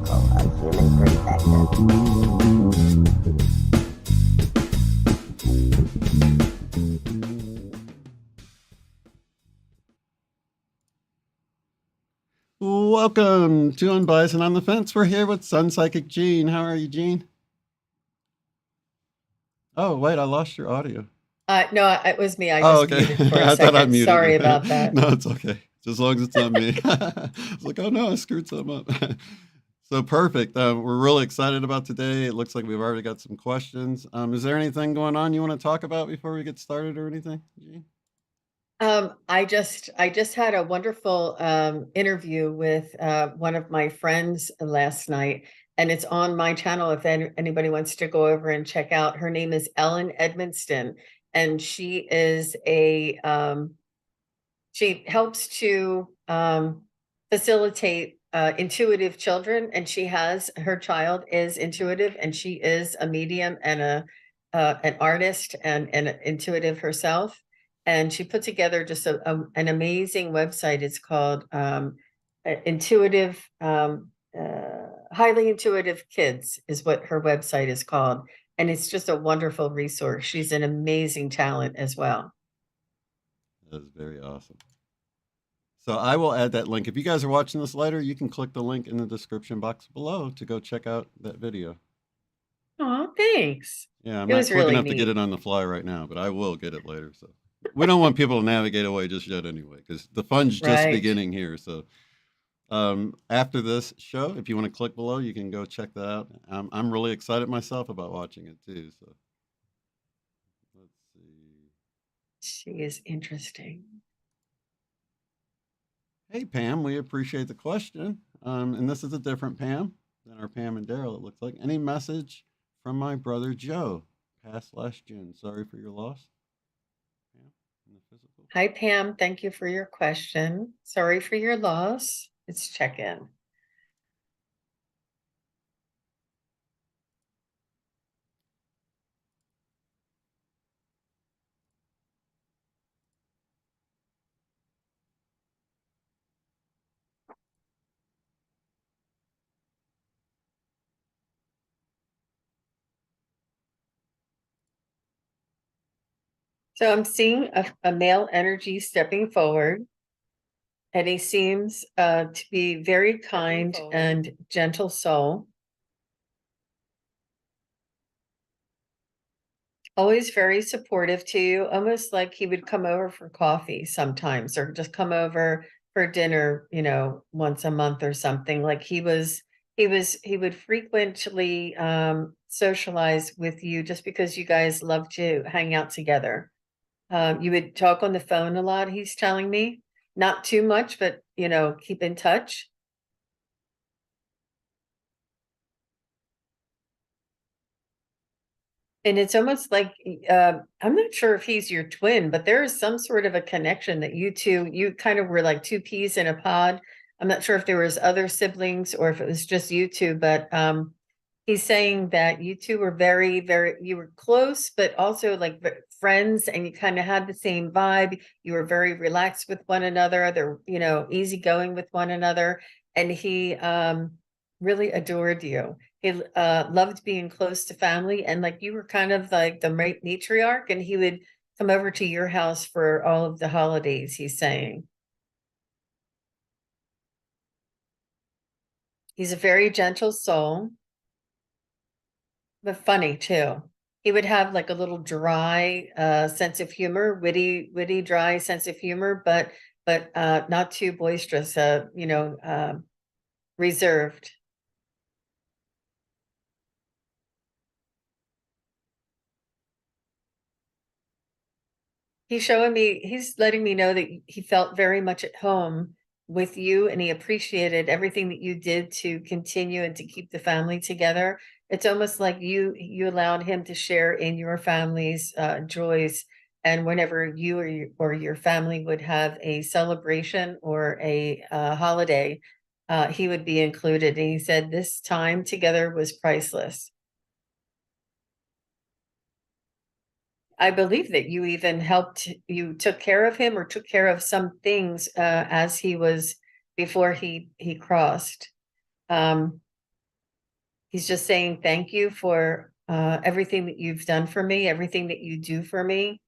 tabernacle of human perfection. Welcome to Unbiased and on the Fence. We're here with SunPsychic Jean. How are you, Jean? Oh, wait, I lost your audio. No, it was me. I Oh, just okay. muted for a I thought I second. muted Sorry you. about that. No, it's okay. As long as it's not me. I was like, oh no, I screwed something up. So perfect. We're really excited about today. It looks like we've already got some questions. Is there anything going on you want to talk about before we get started or anything, Jean? I just had a wonderful interview with one of my friends last night, and it's on my channel if anybody wants to go over and check out. Her name is Ellen Edmonston, and she is she helps to facilitate intuitive children, and her child is intuitive, and she is a medium and an artist and an intuitive herself. And she put together just an amazing website. It's called Intuitive, Highly Intuitive Kids is what her website is called. And it's just a wonderful resource. She's an amazing talent as well. That is very awesome. So I will add that link. If you guys are watching this later, you can click the link in the description box below to go check out that video. Oh, thanks. Yeah, I'm It not was quick really enough to get neat. it on the fly right now, but I will get it later. So we don't want people to navigate away just yet anyway, because the fun's just Right. beginning here. So after this show, if you want to click below, you can go check that out. I'm really excited myself about watching it too. So let's see. She is interesting. Hey Pam, we appreciate the question. And this is a different Pam than our Pam and Daryl, it looks like. Any message from my brother Joe, passed last June? Sorry for your loss. Pam, in the physical. Hi, Pam. Thank you for your question. Sorry for your loss. Let's check in. So I'm seeing a male energy stepping forward, and he seems to be very kind and gentle soul. Always very supportive to you, almost like he would come over for coffee sometimes, or just come over for dinner, once a month or something. Like he would frequently socialize with you just because you guys love to hang out together. You would talk on the phone a lot, he's telling me. Not too much, but keep in touch. And it's almost like I'm not sure if he's your twin, but there is some sort of a connection that you kind of were like two peas in a pod. I'm not sure if there was other siblings or if it was just you two, but he's saying that you two were very, very, you were close, but also like friends, and you kind of had the same vibe. You were very relaxed with one another. They're, easygoing with one another. And he really adored you. He loved being close to family, and like you were kind of like the matriarch, and he would come over to your house for all of the holidays, he's saying. He's a very gentle soul, but funny too. He would have like a little dry sense of humor, witty, dry sense of humor, but not too boisterous, reserved. He's letting me know that he felt very much at home with you, and he appreciated everything that you did to continue and to keep the family together. It's almost like you allowed him to share in your family's joys. And whenever you or your family would have a celebration or a holiday, he would be included. And he said this time together was priceless. I believe that you took care of him or took care of some things as he was before he crossed. Um, He's just saying thank you for everything that you've done for me, everything that you do for me.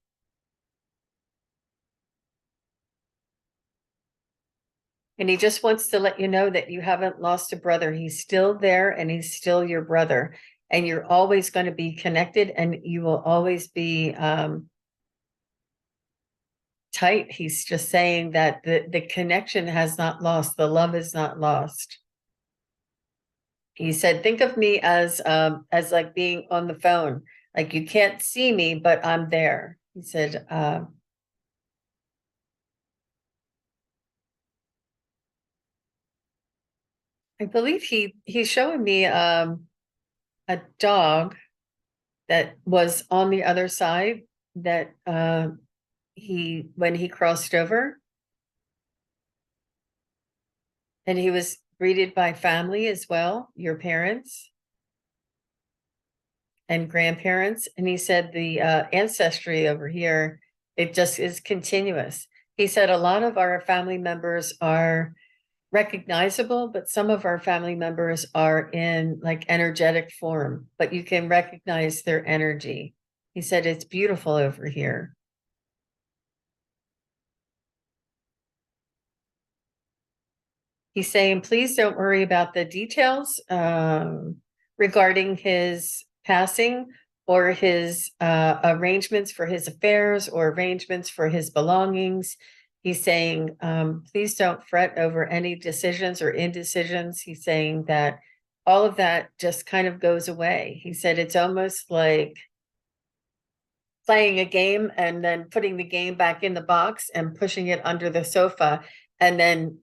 And he just wants to let you know that you haven't lost a brother. He's still there and he's still your brother. And you're always going to be connected and you will always be tight. He's just saying that the connection has not lost. The love is not lost. He said, think of me as like being on the phone. Like you can't see me, but I'm there. He said, I believe he's showing me a dog that was on the other side that when he crossed over, and he was greeted by family as well, your parents and grandparents. And he said the ancestry over here, it just is continuous. He said a lot of our family members are recognizable, but some of our family members are in like energetic form, but you can recognize their energy. He said it's beautiful over here. He's saying, please don't worry about the details regarding his passing or his arrangements for his affairs or arrangements for his belongings. He's saying, please don't fret over any decisions or indecisions. He's saying that all of that just kind of goes away. He said it's almost like playing a game and then putting the game back in the box and pushing it under the sofa. And then,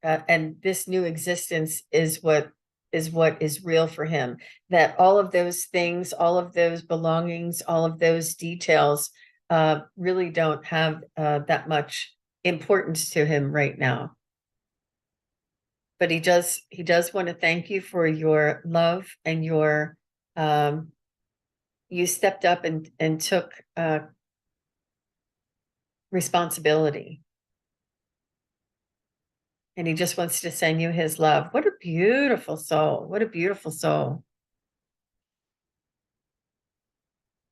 and this new existence is what is real for him. That all of those things, all of those belongings, all of those details really don't have that much importance to him right now. But he does want to thank you for your love and your you stepped up and took responsibility. And he just wants to send you his love. What a beautiful soul. What a beautiful soul.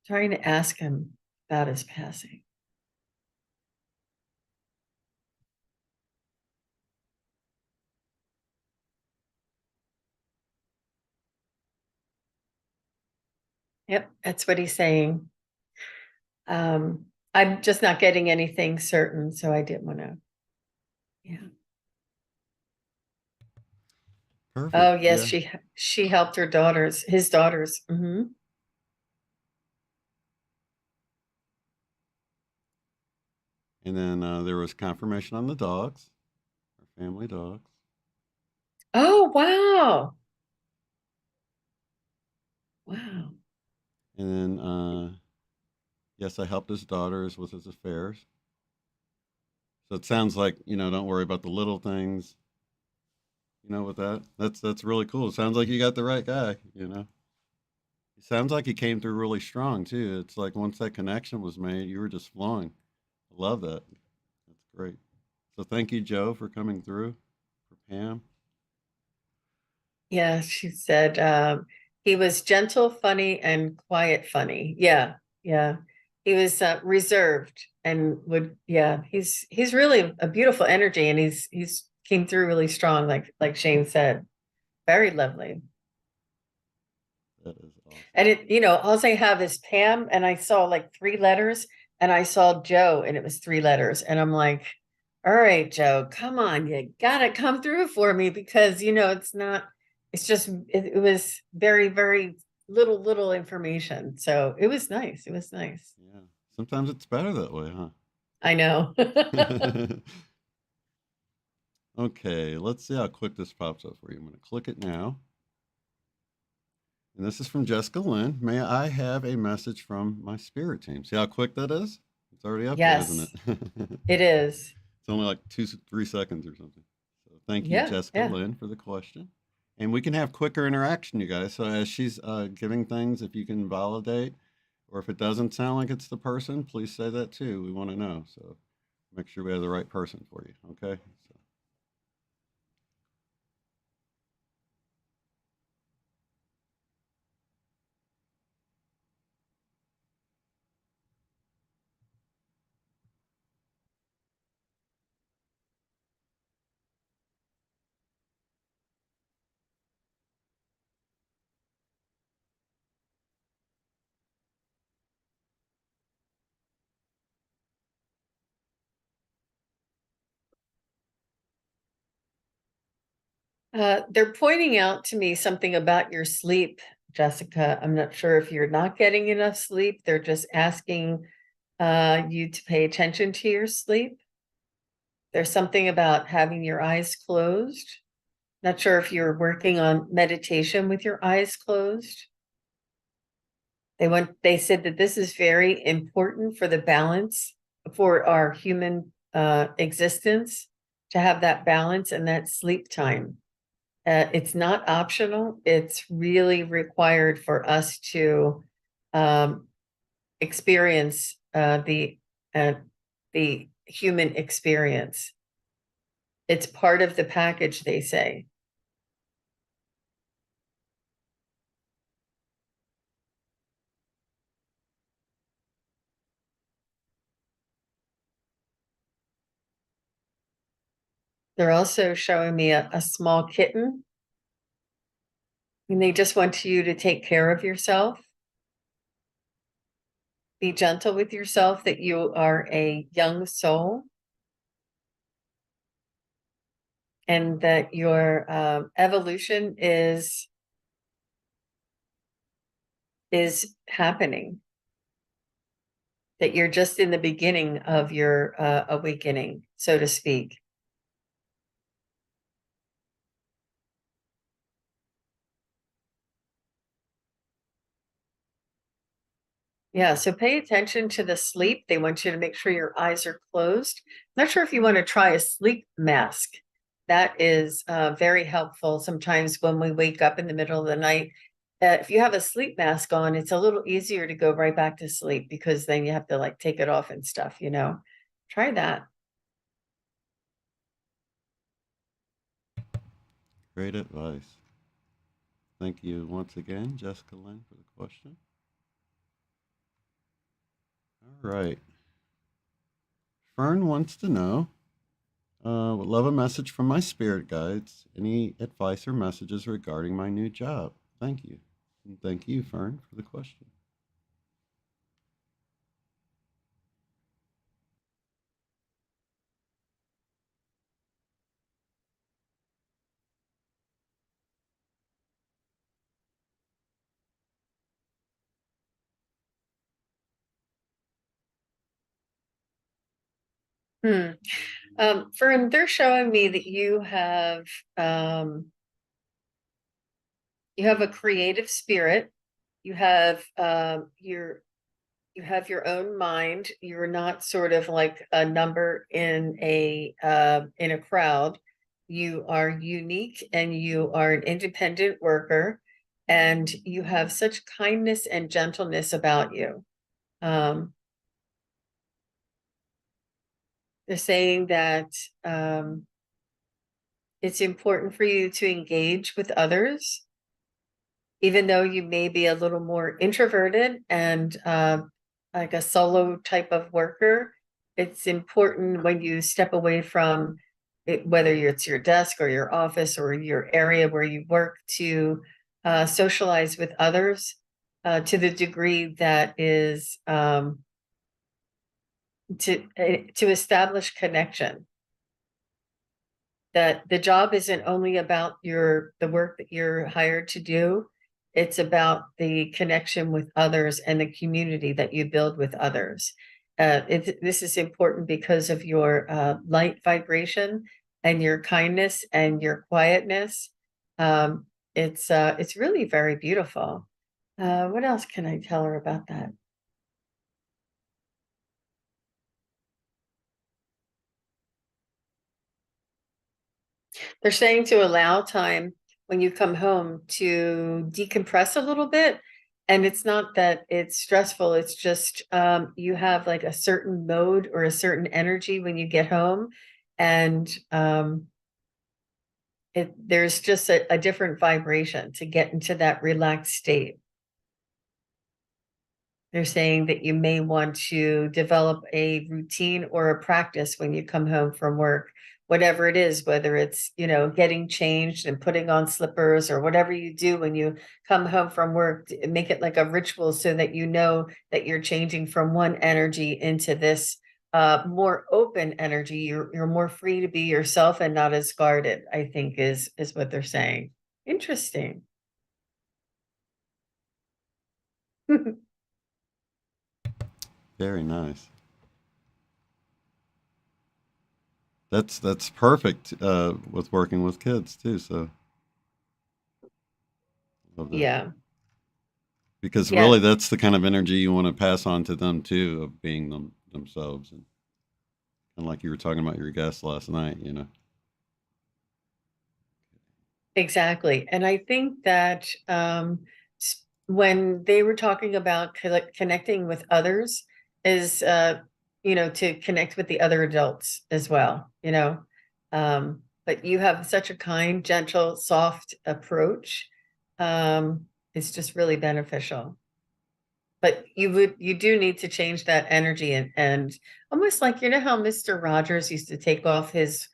Trying to ask him about his passing. Yep, that's what he's saying. I'm just not getting anything certain, so I didn't want to. Yeah. Perfect. Oh yes, Yeah. she helped his daughters. Mm-hmm. And then there was confirmation on the dogs, our family dogs. Oh wow. Wow. And then, yes, I helped his daughters with his affairs. So it sounds like, don't worry about the little things, with that. That's really cool. It sounds like you got the right guy. It sounds like he came through really strong too. It's like once that connection was made, you were just flowing. I love that. That's great. So thank you, Joe, for coming through. For Pam. Yeah, she said he was gentle, funny, and quiet funny. Yeah, yeah. He was reserved and he's really a beautiful energy and he's came through really strong, like Shane said. Very lovely. That is awesome. And all I have is Pam, and I saw like 3 letters, and I saw Joe, and it was 3 letters, and I'm like, all right, Joe, come on, you gotta come through for me because it's not. It's just it was very very little information, so it was nice. It was nice. Yeah. Sometimes it's better that way, huh? I know. Okay, let's see how quick this pops up for you. I'm going to click it now. And this is from Jessica Lynn. May I have a message from my spirit team? See how quick that is? It's already up there, isn't Yes, it? it is. It's only like 3 seconds or something. So thank you, Yeah, Jessica yeah. Lynn, for the question. And we can have quicker interaction, you guys. So as she's giving things, if you can validate, or if it doesn't sound like it's the person, please say that too. We want to know. So make sure we have the right person for you. Okay. So. They're pointing out to me something about your sleep, Jessica. I'm not sure if you're not getting enough sleep. They're just asking you to pay attention to your sleep. There's something about having your eyes closed. Not sure if you're working on meditation with your eyes closed. They said that this is very important for the balance for our human existence, to have that balance and that sleep time. It's not optional. It's really required for us to experience the human experience. It's part of the package, they say. They're also showing me a small kitten, and they just want you to take care of yourself. Be gentle with yourself, that you are a young soul, and that your evolution is happening, that you're just in the beginning of your awakening, so to speak. Yeah, so pay attention to the sleep. They want you to make sure your eyes are closed. Not sure if you want to try a sleep mask. That is very helpful sometimes when we wake up in the middle of the night. If you have a sleep mask on, it's a little easier to go right back to sleep, because then you have to like take it off and stuff, you know. Try that. Great advice. Thank you once again, Jessica Lynn, for the question. All right. Fern wants to know, would love a message from my spirit guides. Any advice or messages regarding my new job? Thank you. And thank you, Fern, for the question. Fern, they're showing me that you have a creative spirit. You have you have your own mind. You're not sort of like a number in a crowd. You are unique, and you are an independent worker, and you have such kindness and gentleness about you. They're saying that it's important for you to engage with others, even though you may be a little more introverted and like a solo type of worker. It's important when you step away from it, whether it's your desk or your office or your area where you work, to socialize with others to the degree that is to establish connection. That the job isn't only about the work that you're hired to do. It's about the connection with others and the community that you build with others. This is important because of your light vibration and your kindness and your quietness. It's really very beautiful. What else can I tell her about that? They're saying to allow time when you come home to decompress a little bit. And it's not that it's stressful, it's just you have like a certain mode or a certain energy when you get home. And there's just a different vibration to get into that relaxed state. They're saying that you may want to develop a routine or a practice when you come home from work, whatever it is, whether it's, you know, getting changed and putting on slippers, or whatever you do when you come home from work, make it like a ritual so that you know that you're changing from one energy into this more open energy. You're more free to be yourself and not as guarded, I think is what they're saying. Interesting. Very nice. That's perfect with working with kids too. So love that. Yeah. Because Yeah. really, that's the kind of energy you want to pass on to them too, of being themselves, and like you were talking about your guests last night, you know. Exactly. And I think that when they were talking about connecting with others is, to connect with the other adults as well, but you have such a kind, gentle, soft approach. It's just really beneficial. But you do need to change that energy and almost like, how Mr. Rogers used to take off his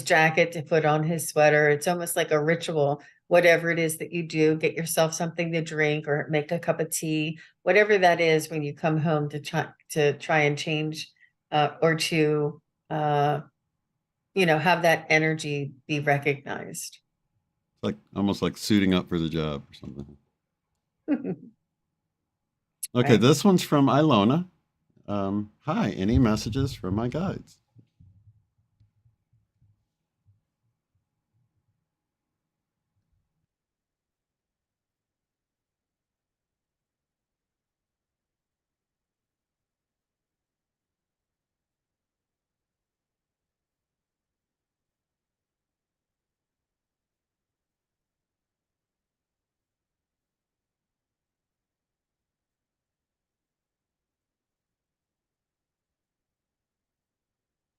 jacket to put on his sweater. It's almost like a ritual. Whatever it is that you do, get yourself something to drink or make a cup of tea, whatever that is when you come home to try and change, or to have that energy be recognized. It's like almost like suiting up for the job or something. Okay, Right. this one's from Ilona. Hi, any messages from my guides?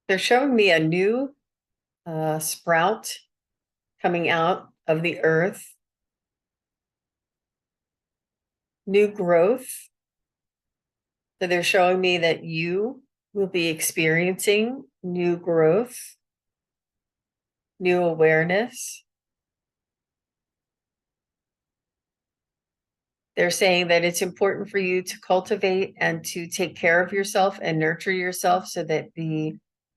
They're showing me a new sprout coming out of the earth, new growth. So they're showing me that you will be experiencing new growth, new awareness. They're saying that it's important for you to cultivate and to take care of yourself and nurture yourself so that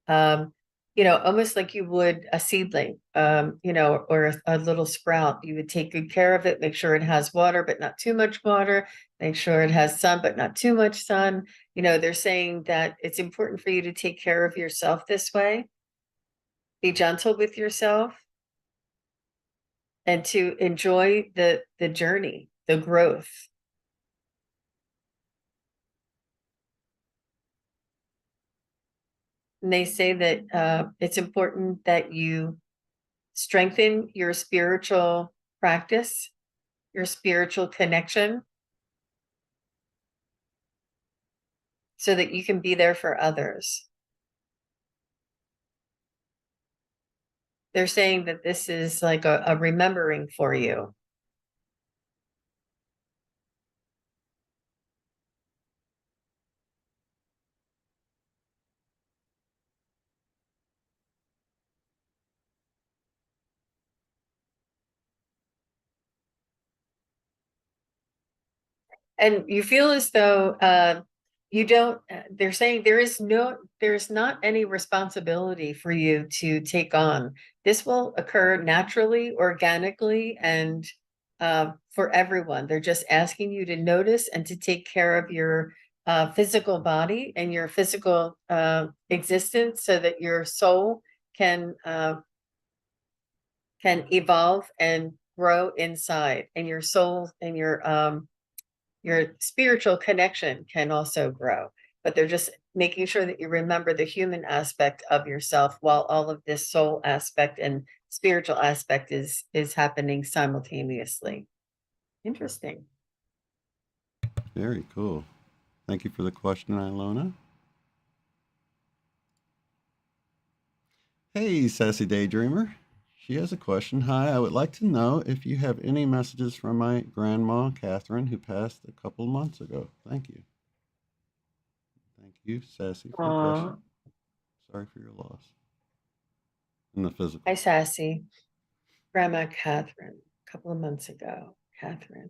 um, almost like you would a seedling, or a little sprout. You would take good care of it, make sure it has water, but not too much water, make sure it has sun, but not too much sun. They're saying that it's important for you to take care of yourself this way, be gentle with yourself, and to enjoy the journey, the growth. And they say that it's important that you strengthen your spiritual practice, your spiritual connection, so that you can be there for others. They're saying that this is like a remembering for you. And you feel as though you don't, they're saying there's not any responsibility for you to take on. This will occur naturally, organically, and for everyone. They're just asking you to notice and to take care of your physical body and your physical existence so that your soul can evolve and grow inside, and your soul and your spiritual connection can also grow. But they're just making sure that you remember the human aspect of yourself while all of this soul aspect and spiritual aspect is happening simultaneously. Interesting. Very cool. Thank you for the question, Ilona. Hey, Sassy Daydreamer. She has a question. Hi, I would like to know if you have any messages from my grandma, Catherine, who passed a couple months ago. Thank you. Thank you, Sassy, for the question. Aw. Sorry for your loss in the Hi, physical. Sassy. Grandma Catherine, a couple of months ago. Catherine.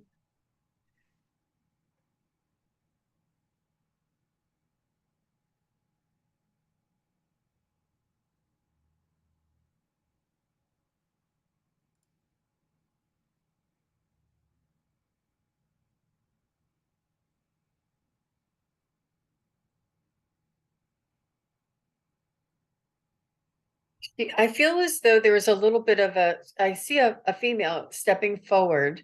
I feel as though there was a little bit of I see a female stepping forward,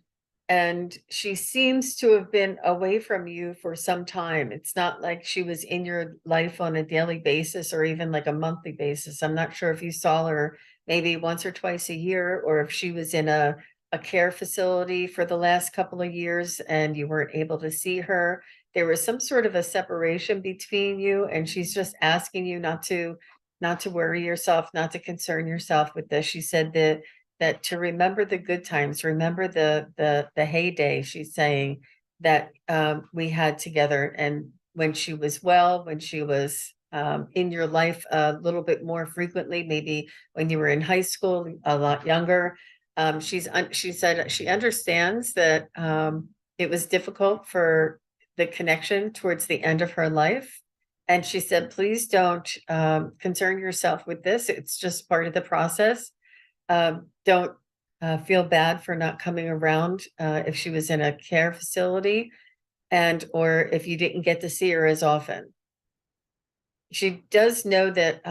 and she seems to have been away from you for some time. It's not like she was in your life on a daily basis or even like a monthly basis. I'm not sure if you saw her maybe once or twice a year, or if she was in a care facility for the last couple of years and you weren't able to see her. There was some sort of a separation between you, and she's just asking you not to worry yourself, not to concern yourself with this. She said that to remember the good times, remember the heyday. She's saying that we had together, and when she was well, when she was in your life a little bit more frequently, maybe when you were in high school, a lot younger. She said she understands that it was difficult for the connection towards the end of her life, and she said, please don't concern yourself with this. It's just part of the process. Don't feel bad for not coming around if she was in a care facility, and or if you didn't get to see her as often. She does know that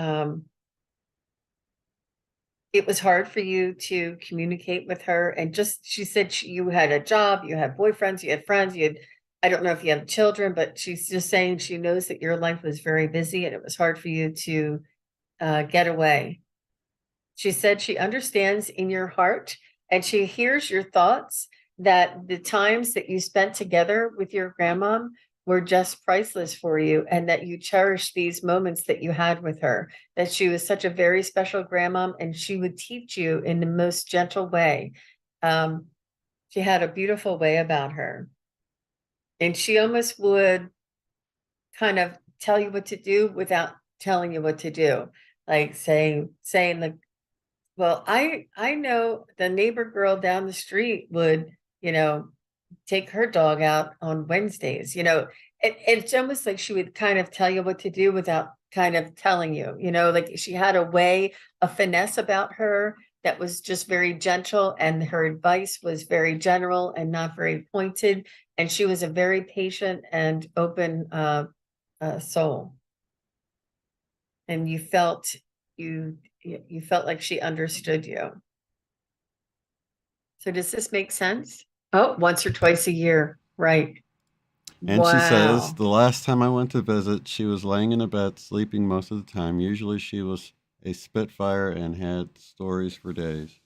it was hard for you to communicate with her. And just, she said you had a job, you had boyfriends, you had friends, I don't know if you have children, but she's just saying she knows that your life was very busy and it was hard for you to get away. She said she understands in your heart and she hears your thoughts, that the times that you spent together with your grandmom were just priceless for you, and that you cherish these moments that you had with her, that she was such a very special grandmom and she would teach you in the most gentle way. Um, she had a beautiful way about her, and she almost would kind of tell you what to do without telling you what to do, like saying like, well, I know the neighbor girl down the street would, you know, take her dog out on Wednesdays. It's almost like she would kind of tell you what to do without kind of telling you, like she had a way, a finesse about her that was just very gentle, and her advice was very general and not very pointed. And she was a very patient and open soul. And you felt like she understood you. So does this make sense? Oh, once or twice a year. Right. And she says, Wow. the last time I went to visit, she was laying in a bed, sleeping most of the time. Usually she was a spitfire and had stories for days.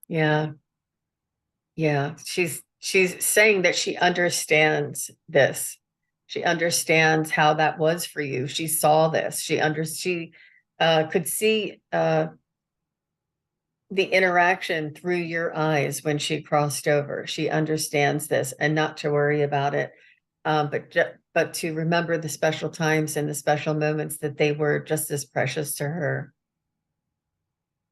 Yeah. Yeah. She's saying that she understands this. She understands how that was for you. She saw this. She could see the interaction through your eyes when she crossed over. She understands this, and not to worry about it. But to remember the special times and the special moments, that they were just as precious to her.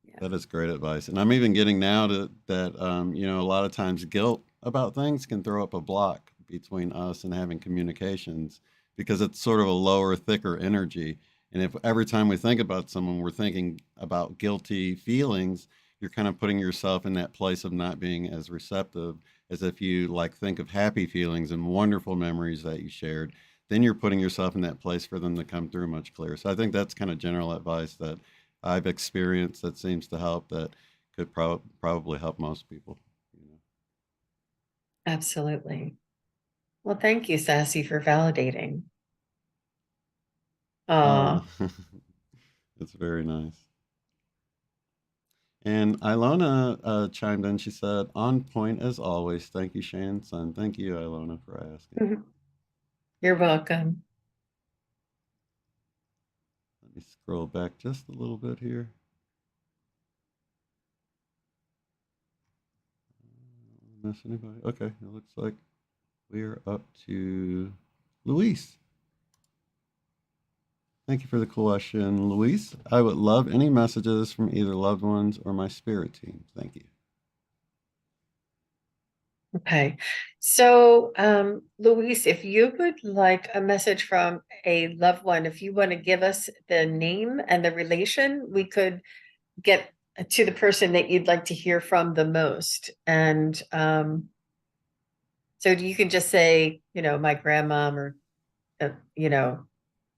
Yeah. That is great advice. And I'm even getting now to that, a lot of times guilt about things can throw up a block between us and having communications because it's sort of a lower, thicker energy. And if every time we think about someone, we're thinking about guilty feelings, you're kind of putting yourself in that place of not being as receptive as if you like think of happy feelings and wonderful memories that you shared. Then you're putting yourself in that place for them to come through much clearer. So I think that's kind of general advice that I've experienced that seems to help, that could probably help most people. Absolutely. Well, thank you, Sassy, for validating. Oh, Uh, it's very nice. And Ilona chimed in. She said, "On point as always. Thank you, Shane and Son." Thank you, Ilona, for asking. you're welcome. Let me scroll back just a little bit here. Miss anybody? Okay, it looks like we're up to Luis. Thank you for the question, Luis. I would love any messages from either loved ones or my spirit team. Thank you. Okay. So, Luis, if you would like a message from a loved one, if you want to give us the name and the relation, we could get to the person that you'd like to hear from the most. And so you can just say, my grandmom, or, you know,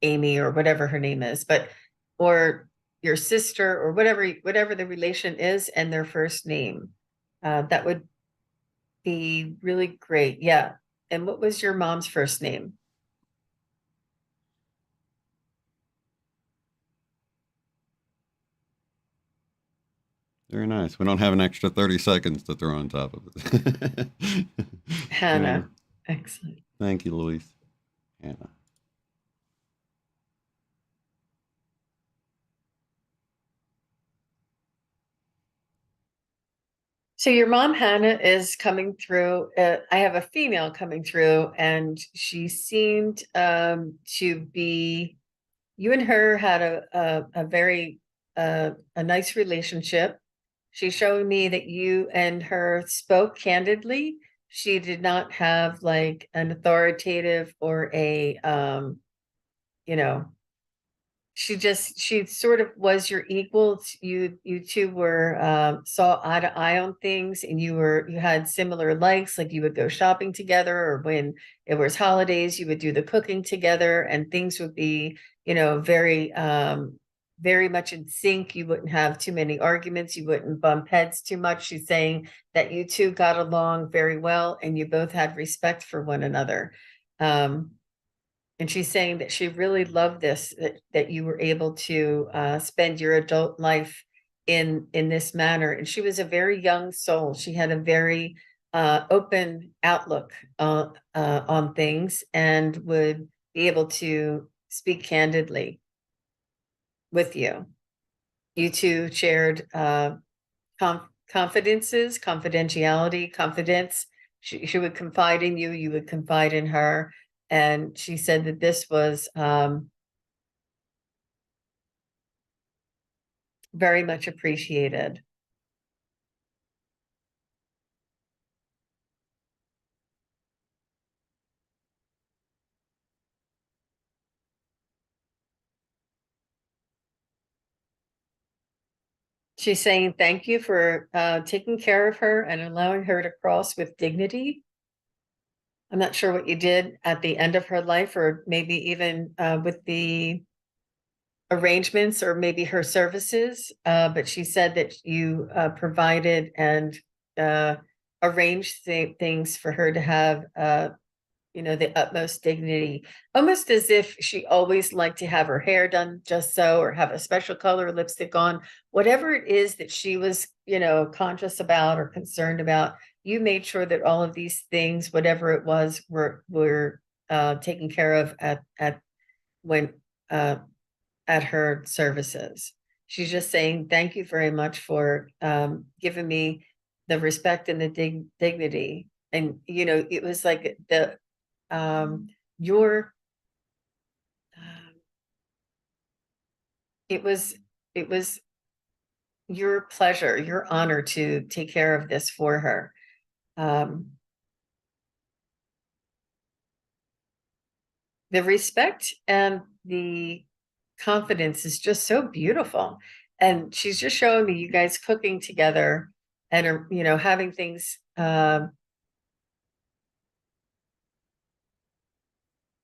Amy or whatever her name is, but, or your sister or whatever the relation is and their first name. That would be really great. Yeah. And what was your mom's first name? Very nice. We don't have an extra 30 seconds to throw on top of it. Hannah. Yeah. Excellent. Thank you, Luis. Hannah. So your mom, Hannah, is coming through. I have a female coming through, and she seemed to be, you and her had a very a nice relationship. She's showing me that you and her spoke candidly. She did not have like an authoritative or a you know, she sort of was your equal. You two were saw eye to eye on things, and you had similar likes, like you would go shopping together, or when it was holidays, you would do the cooking together, and things would be, very much in sync. You wouldn't have too many arguments, you wouldn't bump heads too much. She's saying that you two got along very well and you both had respect for one another. And she's saying that she really loved this, that you were able to spend your adult life in this manner. And she was a very young soul. She had a very open outlook on things, and would be able to speak candidly with you. You two shared confidences, confidentiality, confidence. She would confide in you, you would confide in her. And she said that this was very much appreciated. She's saying thank you for taking care of her and allowing her to cross with dignity. I'm not sure what you did at the end of her life, or maybe even with the arrangements, or maybe her services, but she said that you provided and arranged things for her to have the utmost dignity, almost as if she always liked to have her hair done just so, or have a special color lipstick on, whatever it is that she was, conscious about or concerned about. You made sure that all of these things, whatever it was, were taken care of when at her services. She's just saying thank you very much for giving me the respect and the dignity. And it was like your it was your pleasure, your honor to take care of this for her. The respect and the confidence is just so beautiful. And she's just showing me you guys cooking together and are, having things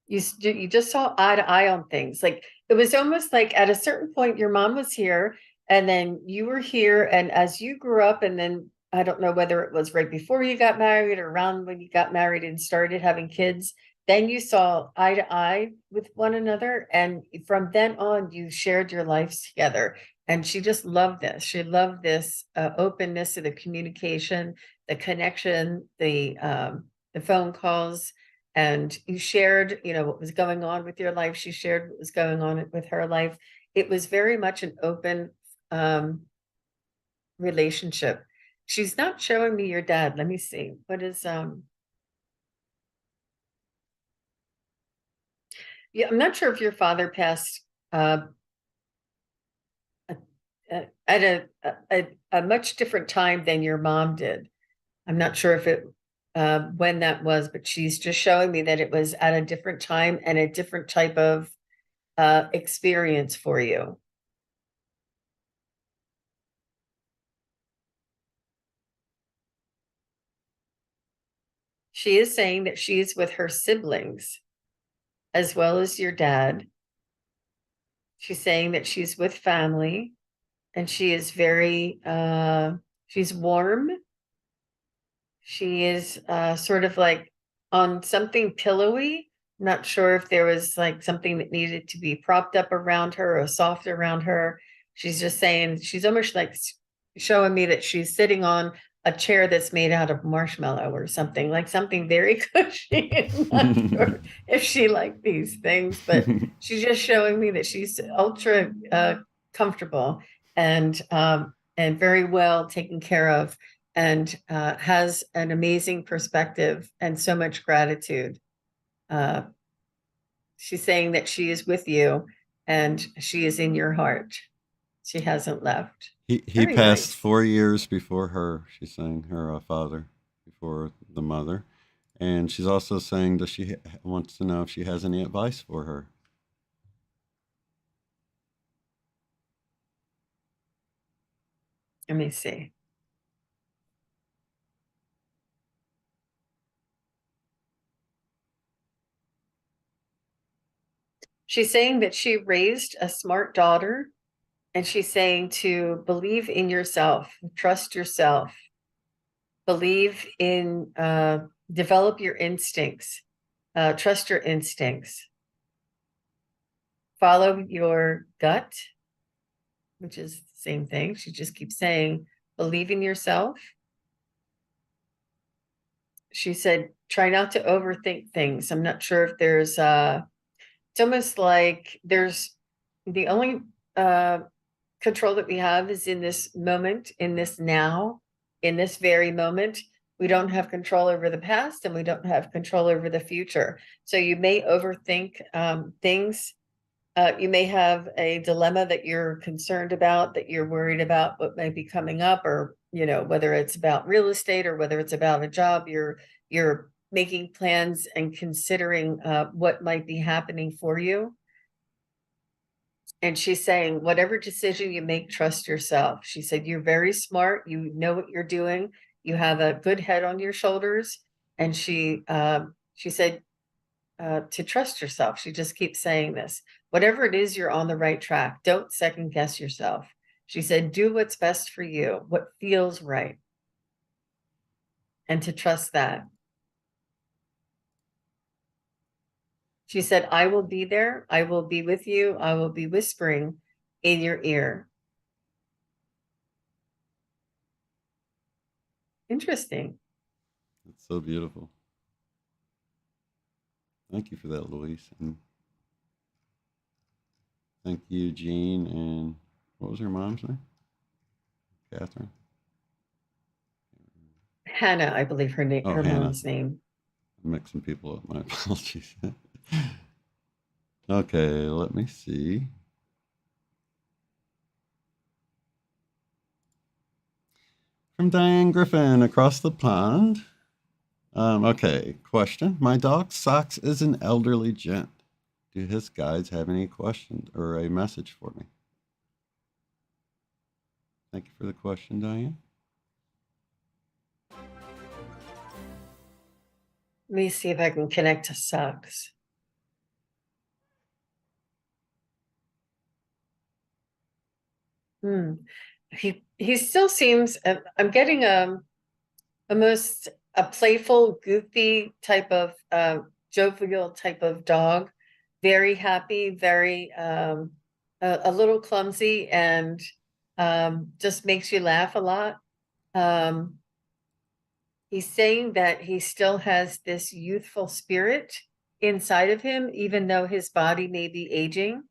you just saw eye to eye on things. Like, it was almost like at a certain point your mom was here, and then you were here, and as you grew up, and then I don't know whether it was right before you got married or around when you got married and started having kids, then you saw eye to eye with one another, and from then on you shared your lives together. And she just loved this. She loved this openness of the communication, the connection, the phone calls, and you shared, what was going on with your life. She shared what was going on with her life. It was very much an open relationship. She's not showing me your dad. Let me see. What is yeah, I'm not sure if your father passed at a much different time than your mom did. I'm not sure if it when that was, but she's just showing me that it was at a different time and a different type of experience for you. She is saying that she is with her siblings as well as your dad. She's saying that she's with family and she is very, she's warm. She is sort of like on something pillowy. Not sure if there was like something that needed to be propped up around her or soft around her. She's just saying, she's almost like showing me that she's sitting on a chair that's made out of marshmallow or something, like something very cushy. I'm not sure if she liked these things, but she's just showing me that she's ultra comfortable and very well taken care of, and has an amazing perspective and so much gratitude. She's saying that she is with you and she is in your heart. She hasn't left. He Very passed nice. 4 years before her. She's saying her father before the mother, and she's also saying that she wants to know if she has any advice for her. Let me see. She's saying that she raised a smart daughter, and she's saying to believe in yourself, trust yourself, believe in, develop your instincts, trust your instincts, follow your gut, which is the same thing. She just keeps saying, believe in yourself. She said, try not to overthink things. I'm not sure if there's, it's almost like there's the only control that we have is in this moment, in this now, in this very moment. We don't have control over the past and we don't have control over the future. So you may overthink things. You may have a dilemma that you're concerned about, that you're worried about what may be coming up, or whether it's about real estate or whether it's about a job. You're making plans and considering what might be happening for you. And she's saying, whatever decision you make, trust yourself. She said, you're very smart. You know what you're doing. You have a good head on your shoulders. And she said to trust yourself. She just keeps saying this. Whatever it is, you're on the right track. Don't second guess yourself. She said, do what's best for you, what feels right. And to trust that. She said, I will be there. I will be with you. I will be whispering in your ear. Interesting. It's so beautiful. Thank you for that, Louise. And thank you, Jean. And what was her mom's name? Catherine? Hannah, I believe her name, Oh, her Hannah. mom's name. I'm mixing people up. My apologies. Okay, let me see. From Diane Griffin across the pond. Okay, question. My dog Socks is an elderly gent. Do his guides have any questions or a message for me? Thank you for the question, Diane. Let me see if I can connect to Socks. He still seems, I'm getting almost a playful, goofy type of jovial type of dog. Very happy, very a little clumsy, and just makes you laugh a lot. He's saying that he still has this youthful spirit inside of him, even though his body may be aging.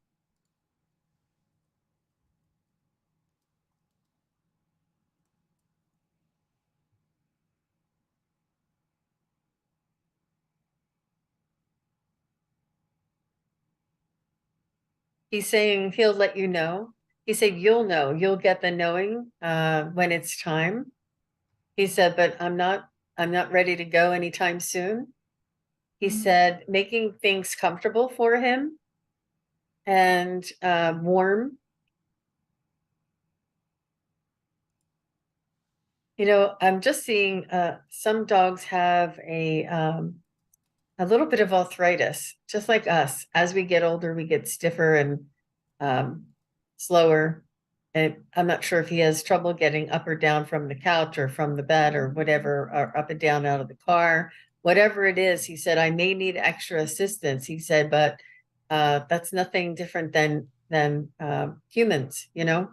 He's saying he'll let you know. He said, you'll know, you'll get the knowing when it's time. He said, but I'm not ready to go anytime soon. He said, making things comfortable for him and warm. I'm just seeing some dogs have a little bit of arthritis, just like us. As we get older, we get stiffer and slower. And I'm not sure if he has trouble getting up or down from the couch or from the bed or whatever, or up and down out of the car. Whatever it is, he said, I may need extra assistance. He said, but that's nothing different than humans, you know?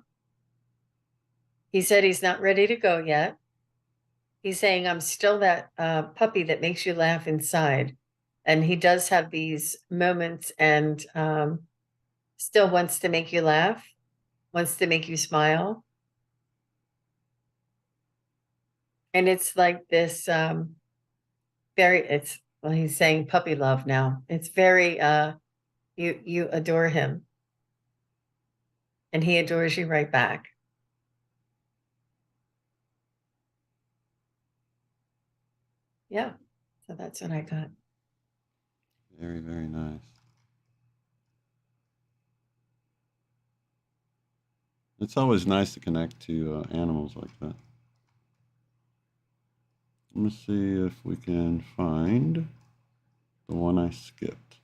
He said he's not ready to go yet. He's saying, I'm still that puppy that makes you laugh inside. And he does have these moments and still wants to make you laugh, wants to make you smile. And it's like this well, he's saying puppy love now. It's very you adore him and he adores you right back. Yeah. So that's what I got. Very, very nice. It's always nice to connect to animals like that. Let me see if we can find the one I skipped.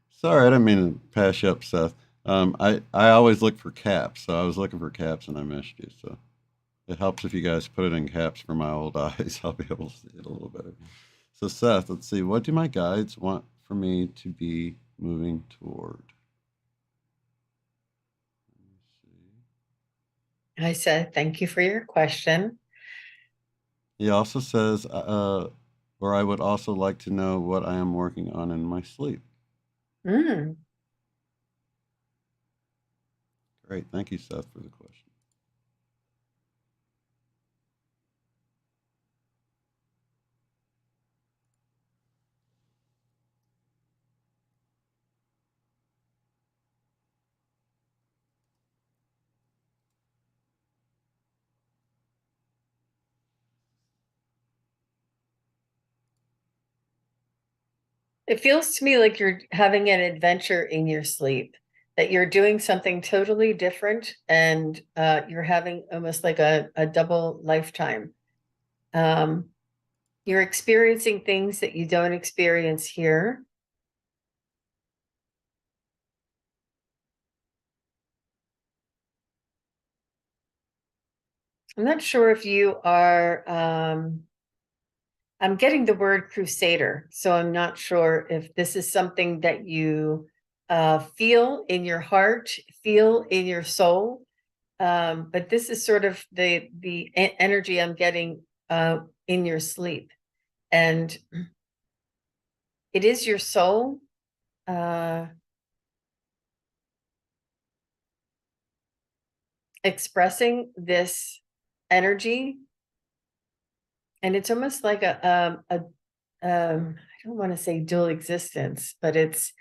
Sorry, I didn't mean to pass you up, Seth. I always look for caps, so I was looking for caps and I missed you. So it helps if you guys put it in caps for my old eyes. I'll be able to see it a little better. So Seth, let's see. What do my guides want for me to be moving toward? Let me see. I said, thank you for your question. He also says, or I would also like to know what I am working on in my sleep. Mm. Great. Thank you, Seth, for the question. It feels to me like you're having an adventure in your sleep, that you're doing something totally different and you're having almost like a double lifetime. You're experiencing things that you don't experience here. I'm not sure if you are, I'm getting the word crusader, so I'm not sure if this is something that you feel in your heart, feel in your soul. But this is sort of the energy I'm getting in your sleep. And it is your soul expressing this energy. And it's almost like I don't want to say dual existence, but it's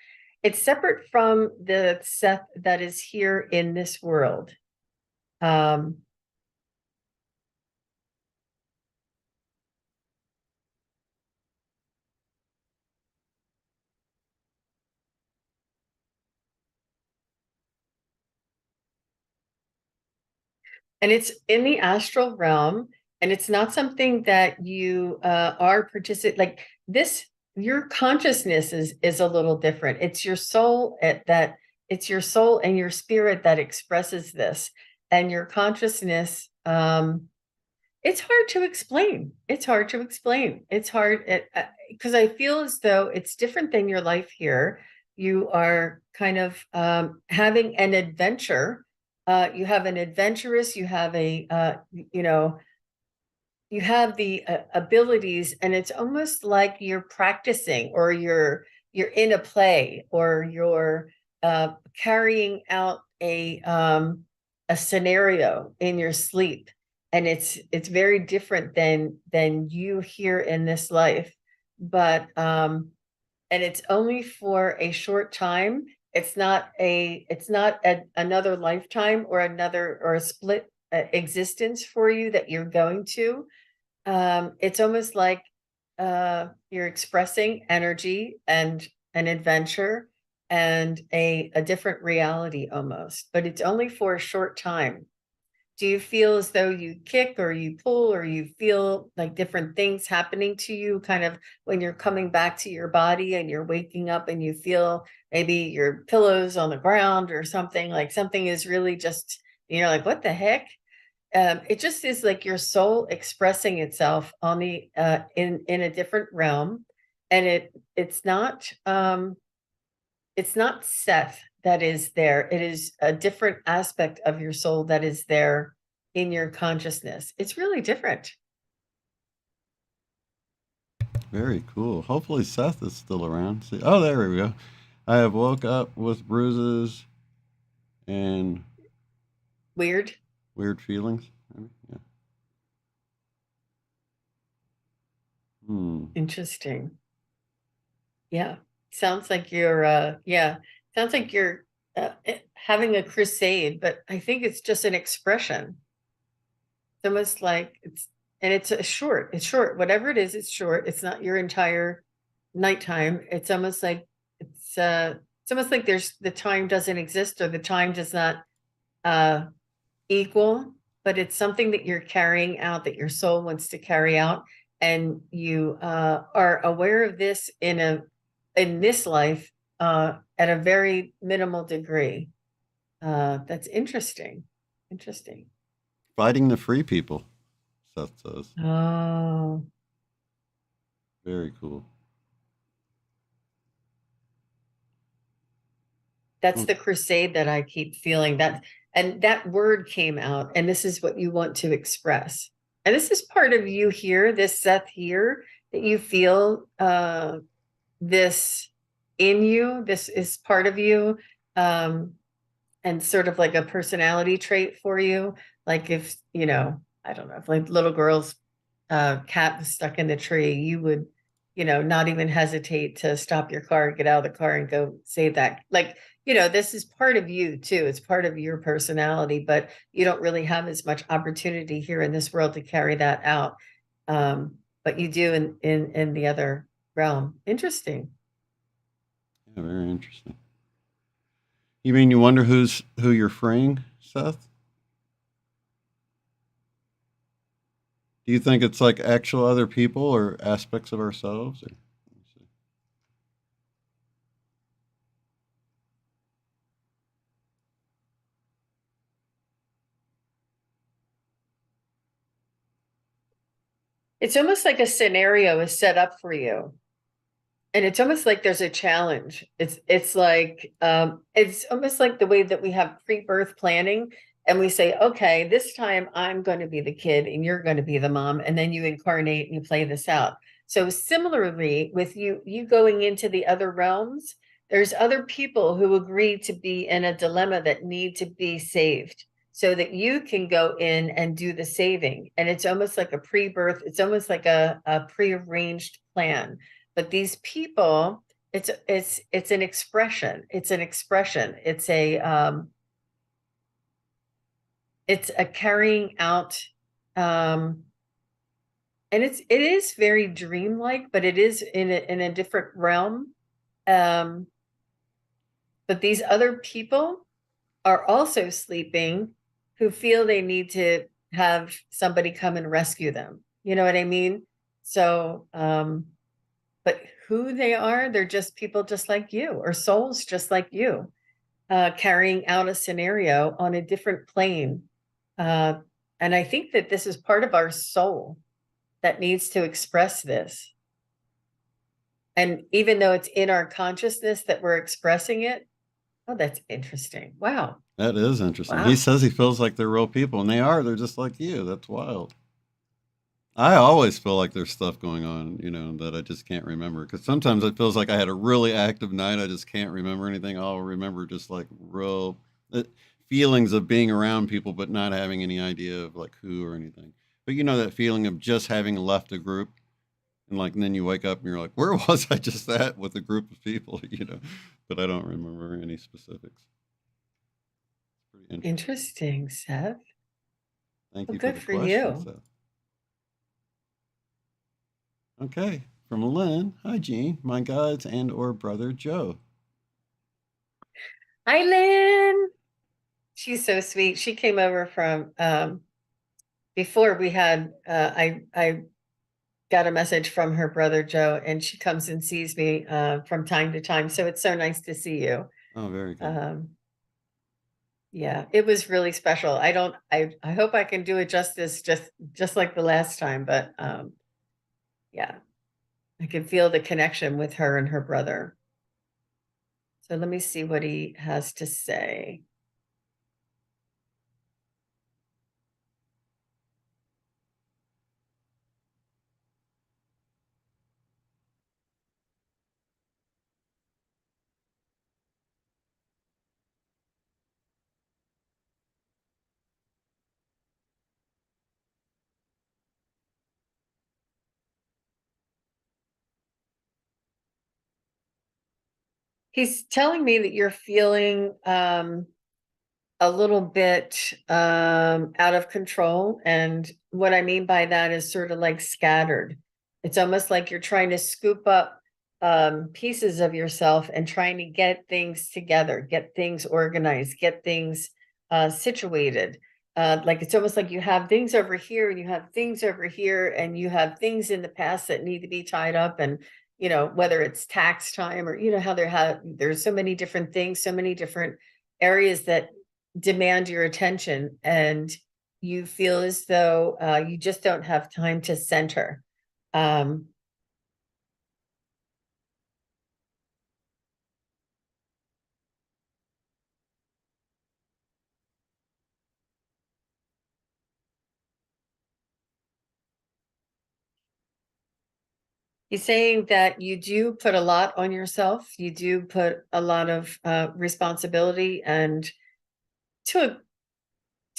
separate from the Seth that is here in this world. And it's in the astral realm, and it's not something that you are participate like this. Your consciousness is a little different. It's your soul it's your soul and your spirit that expresses this, and your consciousness. It's hard to explain. It's hard to explain. It's hard because I feel as though it's different than your life here. You are kind of having an adventure. You have an adventurous, you have you have the abilities, and it's almost like you're practicing, or you're in a play, or you're carrying out a scenario in your sleep, and it's very different than you here in this life, but and it's only for a short time. It's not another lifetime or a split existence for you that you're going to. It's almost like you're expressing energy and an adventure and a different reality almost, but it's only for a short time. Do you feel as though you kick or you pull, or you feel like different things happening to you kind of when you're coming back to your body and you're waking up and you feel maybe your pillows on the ground or something, like something is really just, like, what the heck? It just is like your soul expressing itself on the in a different realm, and it's not Seth that is there. It is a different aspect of your soul that is there in your consciousness. It's really different. Very cool. Hopefully Seth is still around. See, oh, there we go. I have woke up with bruises and Weird. weird feelings. Yeah. Hmm. Interesting. Yeah. Sounds like you're sounds like you're having a crusade, but I think it's just an expression. It's almost like it's short. Whatever it is, it's short. It's not your entire nighttime. It's almost like there's the time doesn't exist, or the time does not uh equal, but it's something that you're carrying out, that your soul wants to carry out, and you are aware of this in this life at a very minimal degree. That's interesting. Interesting. Fighting the free people, Seth says. Oh, Very cool. that's Oh, the crusade that I keep feeling, and that word came out, and this is what you want to express. And this is part of you here, this Seth here, that you feel this in you. This is part of you, and sort of like a personality trait for you. Like if, I don't know, if like little girl's cat was stuck in the tree, you would, not even hesitate to stop your car, get out of the car and go save that. Like, this is part of you too. It's part of your personality, but you don't really have as much opportunity here in this world to carry that out. But you do in the other realm. Interesting. yeah, very interesting. You mean you wonder who you're freeing, Seth? Do you think it's like actual other people or aspects of ourselves? Or, let me see. It's almost like a scenario is set up for you, and it's almost like there's a challenge. It's almost like the way that we have pre-birth planning, and we say, okay, this time I'm going to be the kid and you're going to be the mom, and then you incarnate and you play this out. So similarly with you going into the other realms, there's other people who agree to be in a dilemma that need to be saved, so that you can go in and do the saving. And it's almost like a pre-birth, it's almost like a prearranged plan. But these people, it's an expression. It's an expression. It's a carrying out, and it is very dreamlike, but it is in a different realm. Um, but these other people are also sleeping, who feel they need to have somebody come and rescue them. You know what I mean? So, but who they are, they're just people just like you, or souls just like you, carrying out a scenario on a different plane. Uh, and I think that this is part of our soul that needs to express this. And even though it's in our consciousness that we're expressing it, oh, that's interesting. Wow. That is interesting. Wow. He says he feels like they're real people, and they are. They're just like you. That's wild. I always feel like there's stuff going on, that I just can't remember. Because sometimes it feels like I had a really active night. I just can't remember anything. I'll remember just like real feelings of being around people, but not having any idea of like who or anything. But that feeling of just having left a group, and then you wake up and you're like, where was I just at with a group of people, But I don't remember any specifics. Pretty Interesting, Seth. Thank Well, you for good the for question, you. Seth. Okay, from Lynn. Hi, Jean. My guides and/or brother Joe. Hi, Lynn. She's so sweet. She came over from before we had I got a message from her brother Joe, and she comes and sees me from time to time. So it's so nice to see you. Oh, very good. Yeah, it was really special. I hope I can do it justice just like the last time, but yeah, I can feel the connection with her and her brother. So let me see what he has to say. He's telling me that you're feeling a little bit out of control. And what I mean by that is sort of like scattered. It's almost like you're trying to scoop up pieces of yourself and trying to get things together, get things organized, get things situated. Like it's almost like you have things over here and you have things over here and you have things in the past that need to be tied up. And whether it's tax time or how there's so many different things, so many different areas that demand your attention, and you feel as though you just don't have time to center. He's saying that you do put a lot on yourself. You do put a lot of responsibility, and to a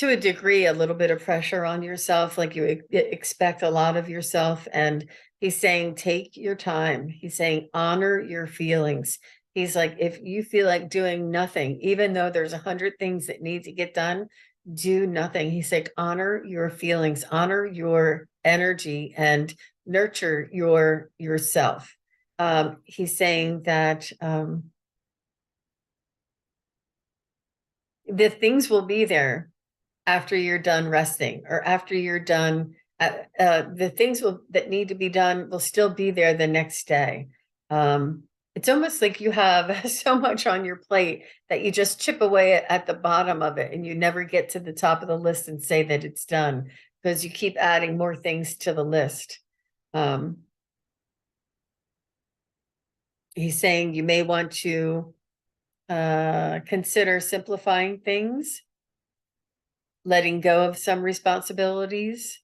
to a degree, a little bit of pressure on yourself, like you expect a lot of yourself. And he's saying, take your time. He's saying, honor your feelings. He's like, if you feel like doing nothing, even though there's 100 things that need to get done, do nothing. He's like, honor your feelings, honor your energy, and nurture yourself. He's saying that the things will be there after you're done resting, or after you're done, the things that need to be done will still be there the next day. It's almost like you have so much on your plate that you just chip away at the bottom of it, and you never get to the top of the list and say that it's done, because you keep adding more things to the list. He's saying you may want to consider simplifying things, letting go of some responsibilities,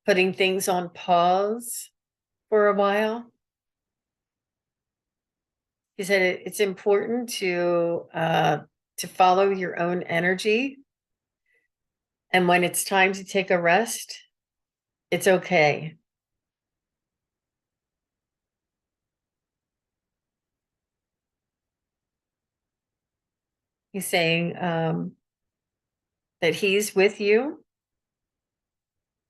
putting things on pause for a while. He said it's important to follow your own energy, and when it's time to take a rest, it's okay. He's saying that he's with you,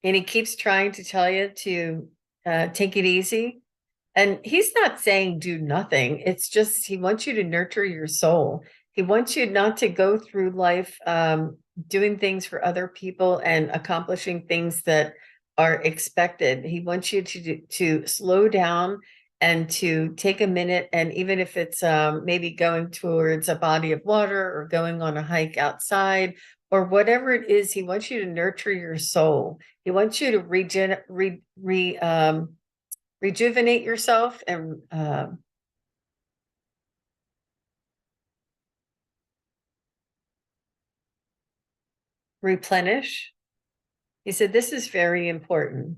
and he keeps trying to tell you to take it easy. And he's not saying do nothing. It's just he wants you to nurture your soul. He wants you not to go through life doing things for other people and accomplishing things that are expected. He wants you to slow down and to take a minute. And even if it's maybe going towards a body of water or going on a hike outside or whatever it is, he wants you to nurture your soul. He wants you to rejuvenate yourself and replenish. He said, this is very important.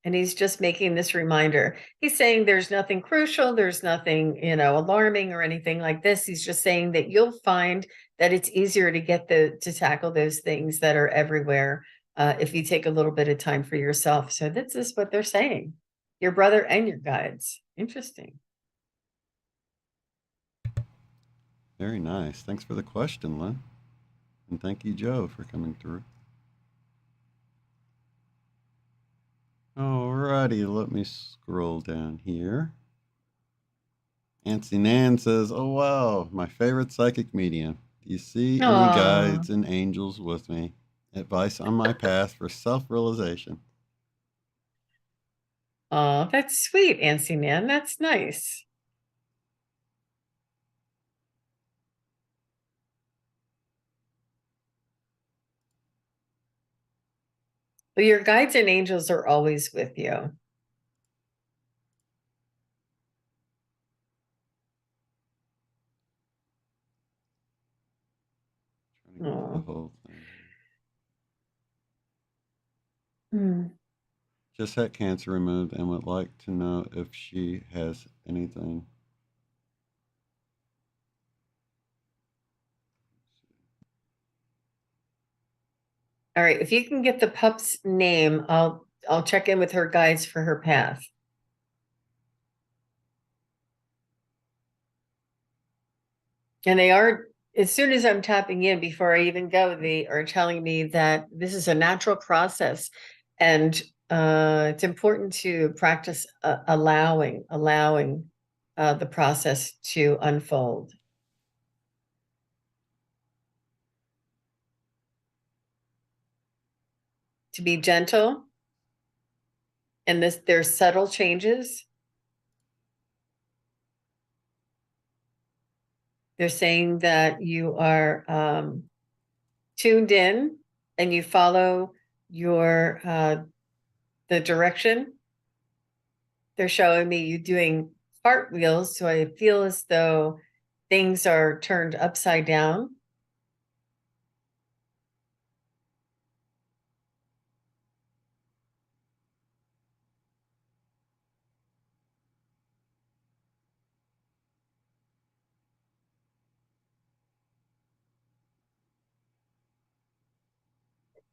And he's just making this reminder. He's saying there's nothing crucial, there's nothing, alarming or anything like this. He's just saying that you'll find that it's easier to to tackle those things that are everywhere if you take a little bit of time for yourself. So this is what they're saying. Your brother and your guides. Interesting. Very nice. Thanks for the question, Lynn. And thank you, Joe, for coming through. Alrighty, let me scroll down here. Auntie Nan says, oh wow, my favorite psychic medium. Do you see any Aw. guides and angels with me? Advice on my path for self-realization. Oh, that's sweet, Ansi Man. That's nice. Well, your guides and angels are always with you. Trying to get to the Oh. whole thing. Hmm. Just had cancer removed and would like to know if she has anything. All right. If you can get the pup's name, I'll check in with her guides for her path. And they are, as soon as I'm tapping in before I even go, they are telling me that this is a natural process. And it's important to practice allowing the process to unfold. To be gentle, and there's subtle changes. They're saying that you are tuned in and you follow your the direction. They're showing me you doing cartwheels, so I feel as though things are turned upside down.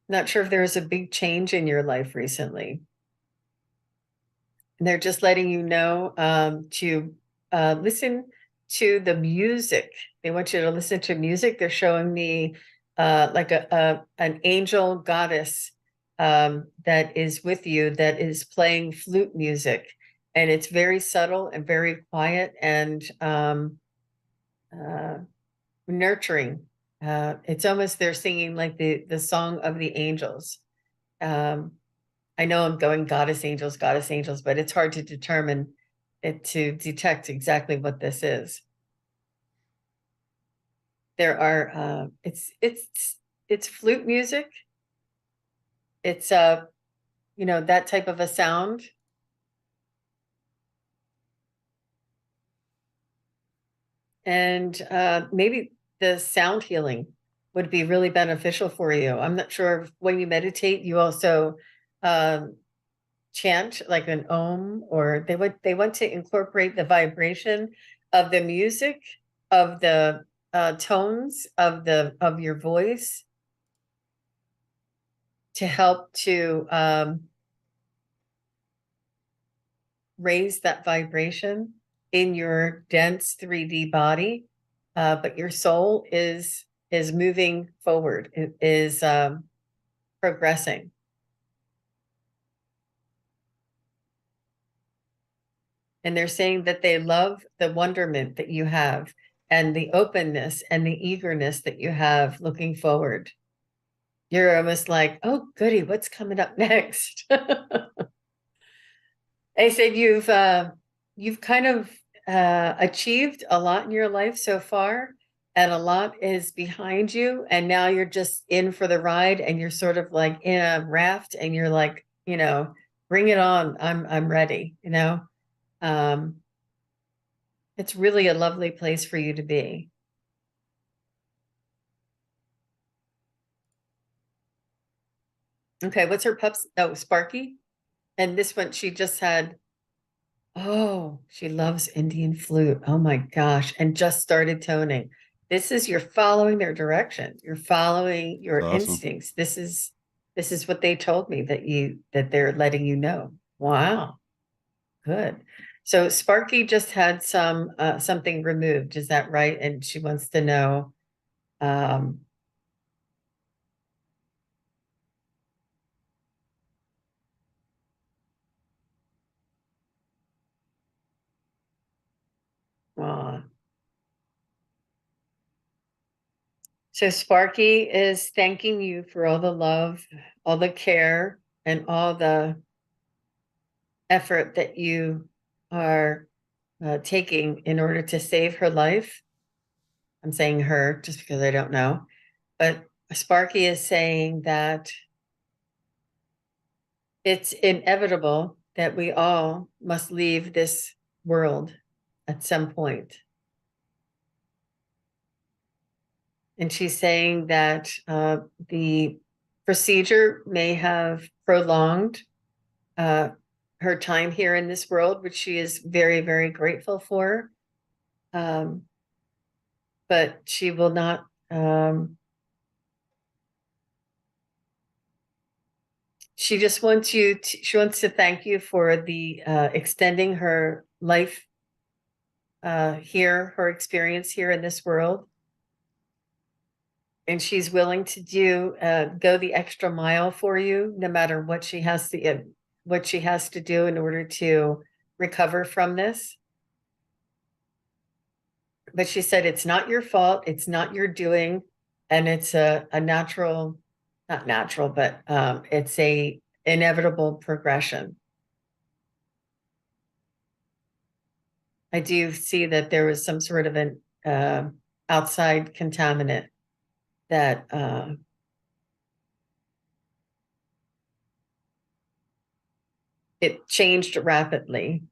Not sure if there was a big change in your life recently. And they're just letting you know to listen to the music. They want you to listen to music. They're showing me like an angel goddess that is with you, that is playing flute music, and it's very subtle and very quiet and uh, nurturing. It's almost they're singing like the song of the angels. Um, I know I'm going goddess angels, but it's hard to determine it to detect exactly what this is. There are it's flute music. It's that type of a sound. And maybe the sound healing would be really beneficial for you. I'm not sure if when you meditate, you also um, chant like an om, or they want to incorporate the vibration of the music, of the tones of your voice to help to raise that vibration in your dense 3D body. But your soul is moving forward, it is progressing. And they're saying that they love the wonderment that you have and the openness and the eagerness that you have looking forward. You're almost like, oh, goody, what's coming up next? They said you've kind of achieved a lot in your life so far, and a lot is behind you, and now you're just in for the ride, and you're sort of like in a raft, and you're like, bring it on. I'm ready, Um, it's really a lovely place for you to be. Okay, what's her pup's? Oh, Sparky. And this one, she just had, oh, she loves Indian flute. Oh my gosh. And just started toning. This is you're following their direction. You're following your It's awesome. instincts. This is what they told me that they're letting you know. Wow. Good. So Sparky just had something removed. Is that right? And she wants to know um uh, so Sparky is thanking you for all the love, all the care, and all the effort that you are taking in order to save her life. I'm saying her just because I don't know, but Sparky is saying that it's inevitable that we all must leave this world at some point. And she's saying that the procedure may have prolonged her time here in this world, which she is very, very grateful for. But she will not. She just wants you to, she wants to thank you for the extending her life here, her experience here in this world. And she's willing to go the extra mile for you, no matter what she has to do in order to recover from this. But she said it's not your fault, it's not your doing, and it's a natural, not natural, but it's a inevitable progression. I do see that there was some sort of an outside contaminant that it changed rapidly.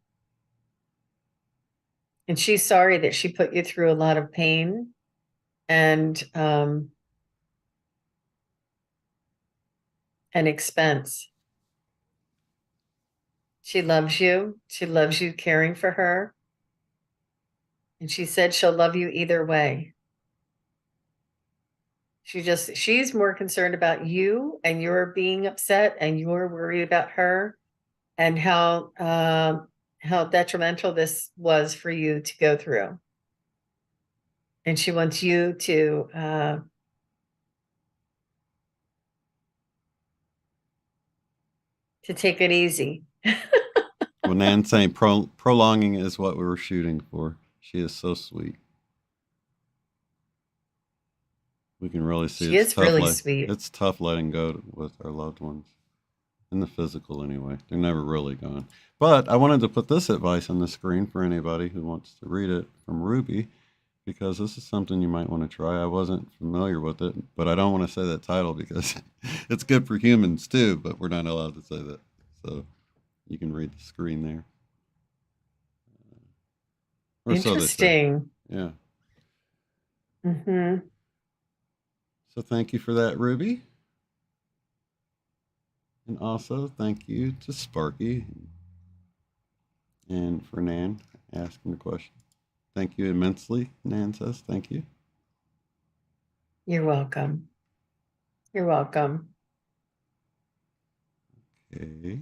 And she's sorry that she put you through a lot of pain and expense. She loves you. She loves you caring for her. And she said she'll love you either way. She's more concerned about you and your being upset and you're worried about her and how detrimental this was for you to go through. And she wants you to take it easy. Well, Nan's saying prolonging is what we were shooting for. She is so sweet. We can really see She is really sweet. It's tough letting go with our loved ones. In the physical, anyway. They're never really gone. But I wanted to put this advice on the screen for anybody who wants to read it from Ruby, because this is something you might want to try. I wasn't familiar with it, but I don't want to say that title because it's good for humans too, but we're not allowed to say that. So you can read the screen there. Or interesting. So yeah. Mm-hmm. So thank you for that, Ruby. And also thank you to Sparky and for Nan asking the question. Thank you immensely, Nan says. Thank you. You're welcome. You're welcome. Okay.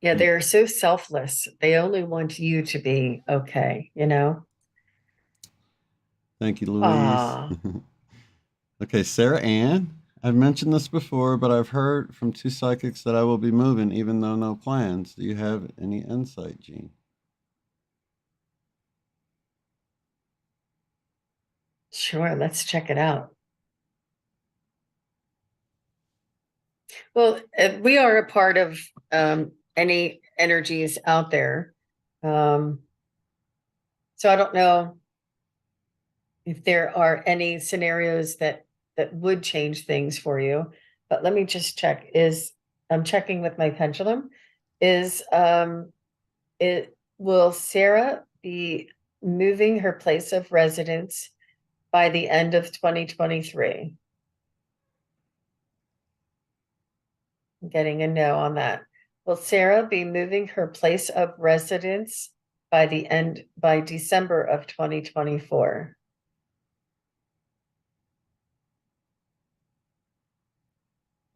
Yeah, they're so selfless. They only want you to be okay, you know? Thank you, Louise. Okay, Sarah Ann. I've mentioned this before, but I've heard from two psychics that I will be moving even though no plans. Do you have any insight, Jean? Sure, let's check it out. Well, we are a part of any energies out there. So I don't know if there are any scenarios that would change things for you, but let me just check. I'm checking with my pendulum. Will Sarah be moving her place of residence by the end of 2023? I'm getting a no on that. Will Sarah be moving her place of residence by December of 2024?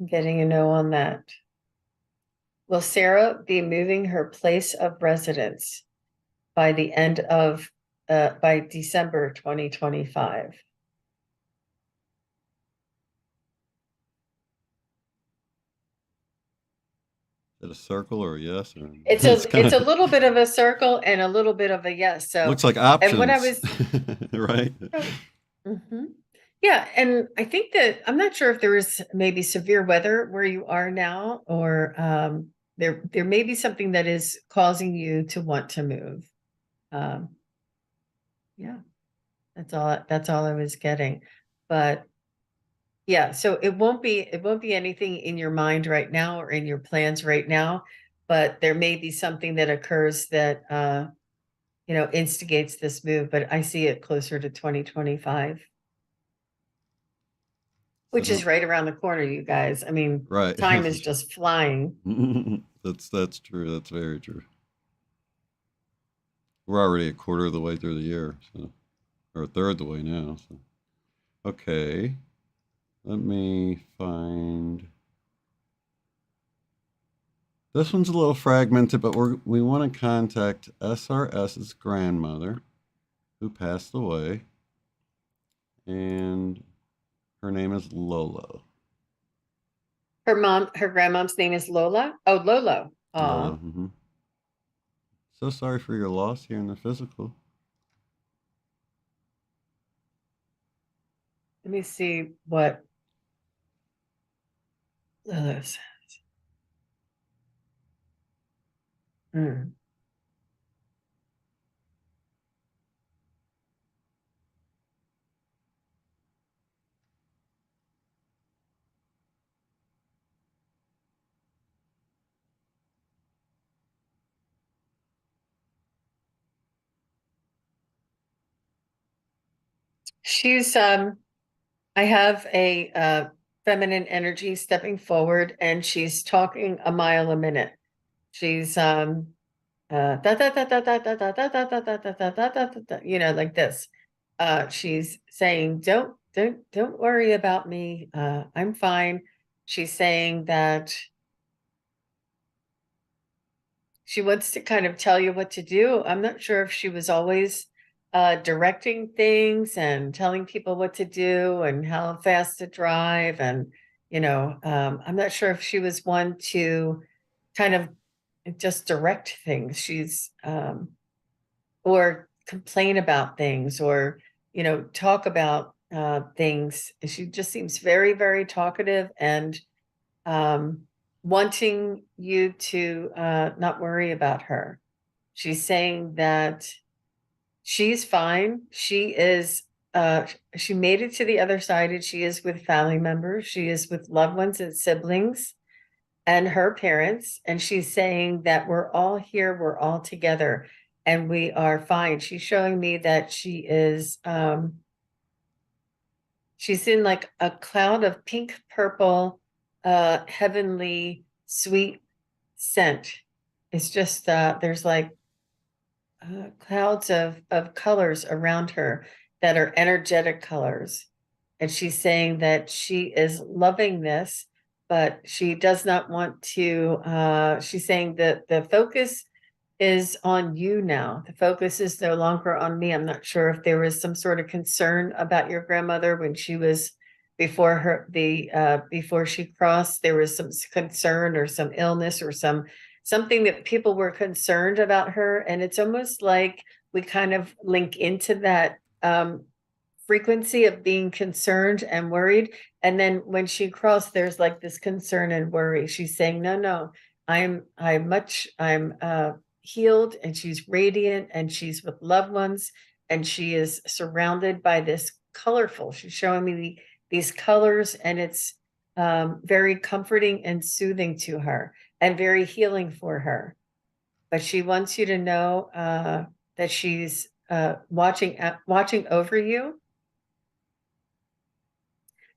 I'm getting a no on that. Will Sarah be moving her place of residence by December 2025? Is it a circle or a yes? Or It's a little bit of a circle and a little bit of a yes. So looks like options. and what I was right. mm-hmm. Yeah, and I think that I'm not sure if there is maybe severe weather where you are now, or there may be something that is causing you to want to move. Um, yeah, that's all I was getting. But yeah, so it won't be anything in your mind right now or in your plans right now, but there may be something that occurs that instigates this move, but I see it closer to 2025. So Which is don't, right around the corner, you guys. I mean, right. time is just flying. That's true. That's very true. We're already a quarter of the way through the year, so, or a third of the way now. So, okay, let me find. This one's a little fragmented, but we want to contact SRS's grandmother, who passed away, and her name is Lolo. Her grandmom's name is Lola. Oh, Lolo. Lolo. Aw. So sorry for your loss here in the physical. Let me see what Lolo says. Mm. She's I have a feminine energy stepping forward, and she's talking a mile a minute. She's da da da da da da da da da da da da da da da da, like this. She's saying, don't worry about me. I'm fine. She's saying that she wants to kind of tell you what to do. I'm not sure if she was always directing things and telling people what to do and how fast to drive. And, I'm not sure if she was one to kind of just direct things. Or complain about things, or, talk about things. She just seems very, very talkative, and um, wanting you to not worry about her. She's saying that she's fine. She made it to the other side, and she is with family members. She is with loved ones and siblings and her parents. And she's saying that we're all here, we're all together, and we are fine. She's showing me that she's in like a cloud of pink purple, heavenly sweet scent. It's just there's like clouds of colors around her that are energetic colors. And she's saying that she is loving this, but she does not want to. She's saying that the focus is on you now. The focus is no longer on me. I'm not sure if there was some sort of concern about your grandmother when she was before she crossed. There was some concern or some illness or something that people were concerned about her, and it's almost like we kind of link into that frequency of being concerned and worried. And then when she crossed, there's like this concern and worry. She's saying, no, I'm healed, and she's radiant, and she's with loved ones, and she is surrounded by this colorful. She's showing me these colors, and it's very comforting and soothing to her, and very healing for her. But she wants you to know that she's watching over you.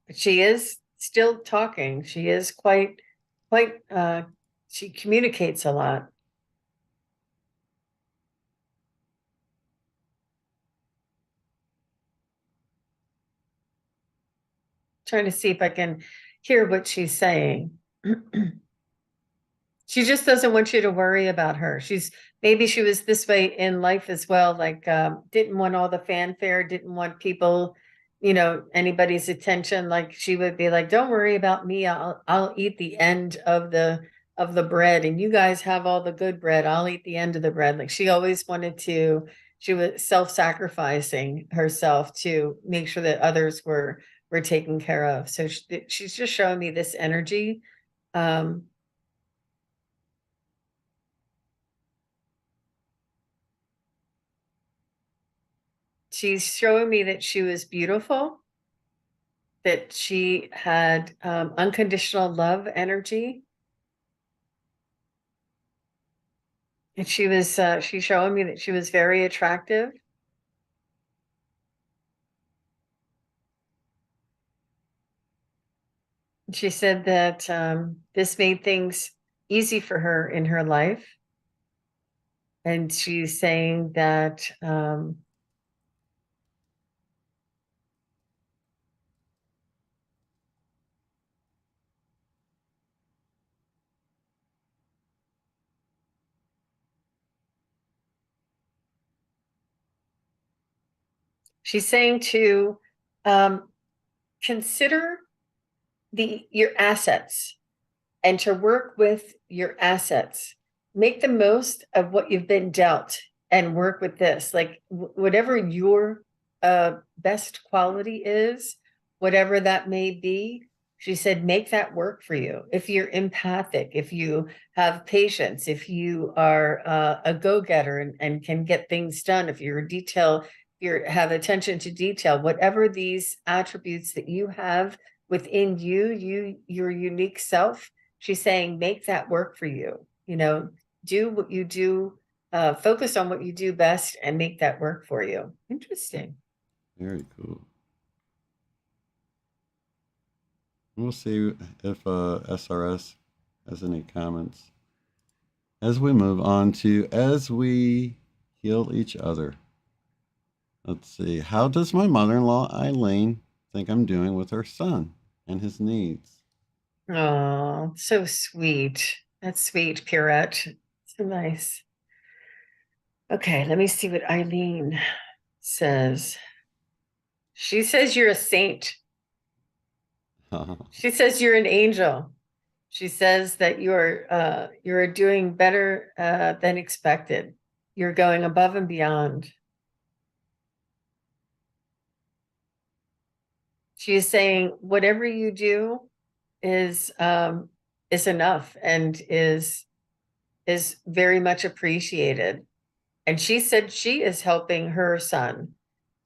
But she is still talking. She is quite she communicates a lot. Trying to see if I can hear what she's saying. She just doesn't want you to worry about her. Maybe she was this way in life as well, like didn't want all the fanfare, didn't want people, anybody's attention. Like she would be like, don't worry about me. I'll eat the end of the bread, and you guys have all the good bread. I'll eat the end of the bread. Like she always she was self-sacrificing herself to make sure that others were we're taken care of. So she's just showing me this energy. She's showing me that she was beautiful, that she had unconditional love energy. And she's showing me that she was very attractive. She said that this made things easy for her in her life. And she's saying that she's saying to consider your assets and to work with your assets. Make the most of what you've been dealt and work with this. Like whatever your best quality is, whatever that may be, she said, make that work for you. If you're empathic, if you have patience, if you are a go-getter and can get things done, if you're you have attention to detail, whatever these attributes that you have within your unique self, she's saying, make that work for you. Do what you do, focus on what you do best and make that work for you. Interesting. Very cool. We'll see if SRS has any comments as we move on to as we heal each other. Let's see. How does my mother-in-law Eileen think I'm doing with her son and his needs? Oh, so sweet. That's sweet, Pierrette. So nice. Okay, let me see what Eileen says. She says you're a saint. She says you're an angel. She says that you're doing better than expected. You're going above and beyond. She is saying whatever you do is enough and is very much appreciated. And she said she is helping her son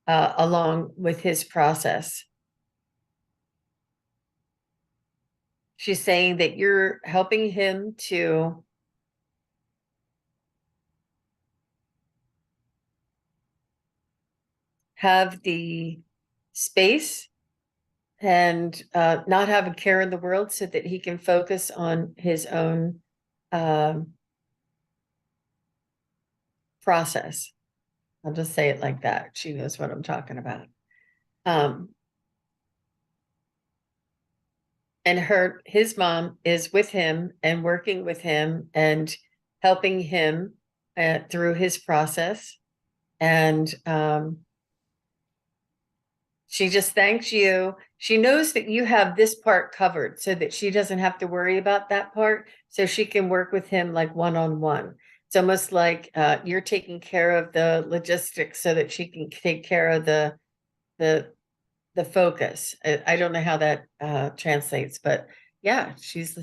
along with his process. She's saying that you're helping him to have the space and not have a care in the world so that he can focus on his own process. I'll just say it like that. She knows what I'm talking about. And his mom is with him and working with him and helping him through his process. And she just thanks you. She knows that you have this part covered so that she doesn't have to worry about that part. So she can work with him like one-on-one. It's almost like you're taking care of the logistics so that she can take care of the focus. I don't know how that translates, but yeah, she's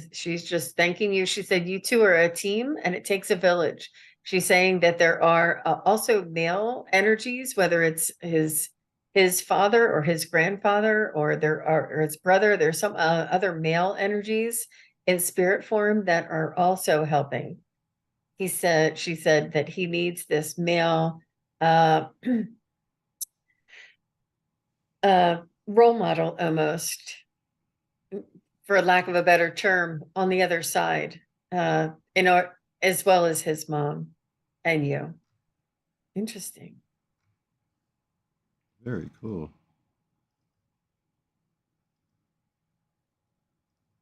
just thanking you. She said, you two are a team and it takes a village. She's saying that there are also male energies, whether it's his father or his grandfather or or his brother. There's some other male energies in spirit form that are also helping. She said that he needs this male role model almost, for lack of a better term, on the other side, as well as his mom and you. Interesting. Very cool.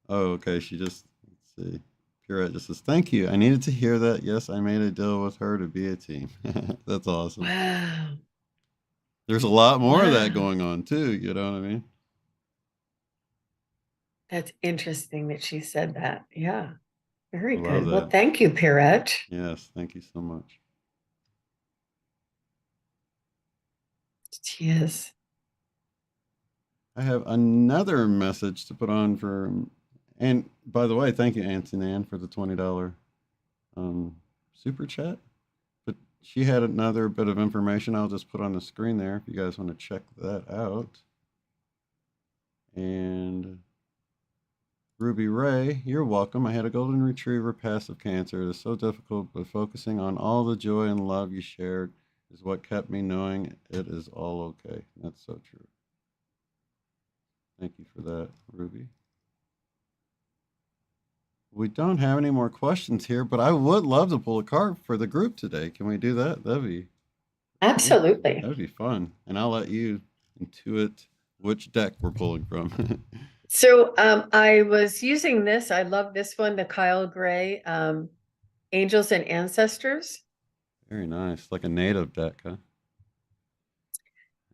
Oh, okay. She just, let's see. Pierrette just says, thank you. I needed to hear that. Yes, I made a deal with her to be a team. That's awesome. Wow. There's a lot more of that going on too. You know what I mean? That's interesting that she said that. Yeah. Very I love good. Well, that. thank you, Pierrette. Yes, thank you so much. She is. I have another message to put on for, and by the way, thank you, Antonin, for the $20 super chat. But she had another bit of information I'll just put on the screen there if you guys want to check that out. And Ruby Ray, you're welcome. I had a golden retriever passive cancer. It is so difficult, but focusing on all the joy and love you shared is what kept me knowing it is all okay. That's so true. Thank you for that, Ruby. We don't have any more questions here, but I would love to pull a card for the group today. Can we do that? Absolutely. That'd be fun. And I'll let you intuit which deck we're pulling from. So I was using this. I love this one, the Kyle Gray Angels and Ancestors. Very nice. Like a native deck, huh?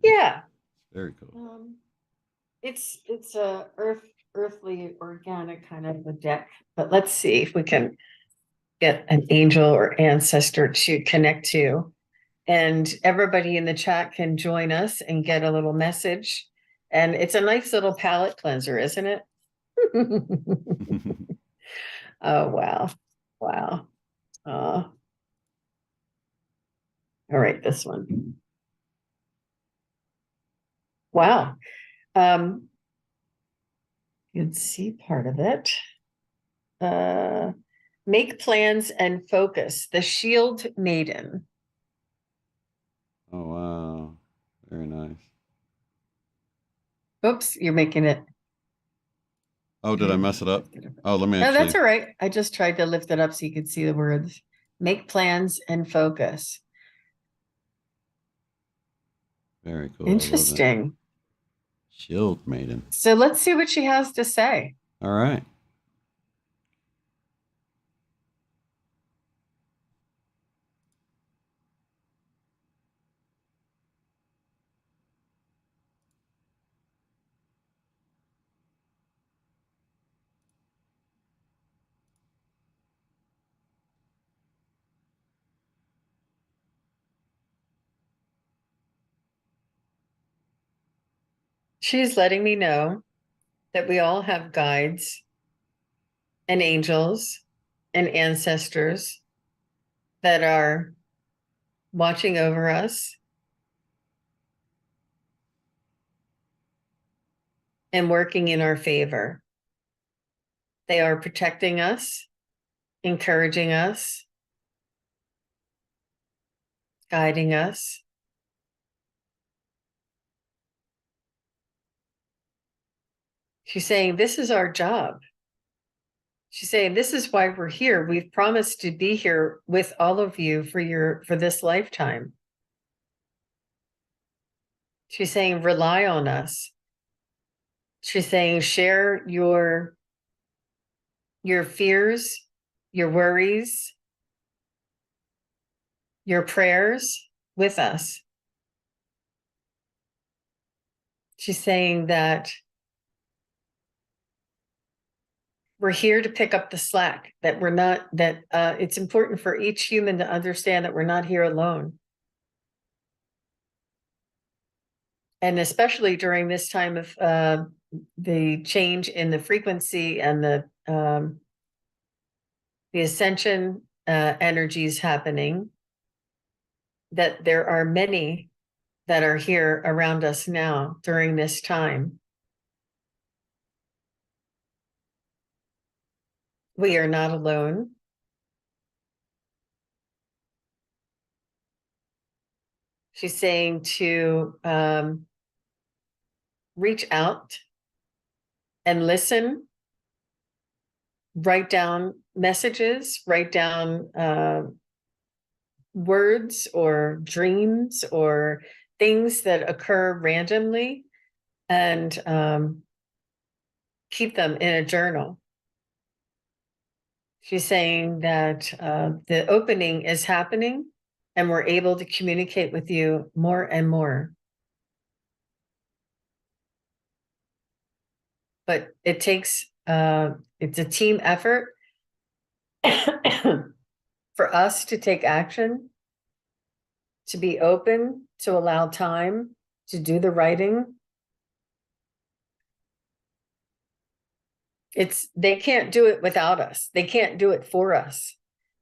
Yeah. Very cool. It's a earthly organic kind of a deck, but let's see if we can get an angel or ancestor to connect to, and everybody in the chat can join us and get a little message. And it's a nice little palette cleanser, isn't it? Oh, wow. Wow. All right, this one. Wow. You'd see part of it. Make plans and focus. The Shield Maiden. Oh, wow. Very nice. Oops, you're making it. Oh, did I mess it up? Oh, let me No, actually. that's all right. I just tried to lift it up so you could see the words. Make plans and focus. Very cool. I love that. Interesting. Shield Maiden. So let's see what she has to say. All right. She's letting me know that we all have guides and angels and ancestors that are watching over us and working in our favor. They are protecting us, encouraging us, guiding us. She's saying, this is our job. She's saying, this is why we're here. We've promised to be here with all of you for this lifetime. She's saying, rely on us. She's saying, share your fears, your worries, your prayers with us. She's saying that we're here to pick up the slack, that we're not, that it's important for each human to understand that we're not here alone. And especially during this time of the change in the frequency and the ascension energies happening, that there are many that are here around us now during this time. We are not alone. She's saying to reach out and listen, write down messages, write down words or dreams or things that occur randomly, and keep them in a journal. She's saying that the opening is happening and we're able to communicate with you more and more. But it takes, it's a team effort for us to take action, to be open, to allow time, to do the writing, They can't do it without us. They can't do it for us.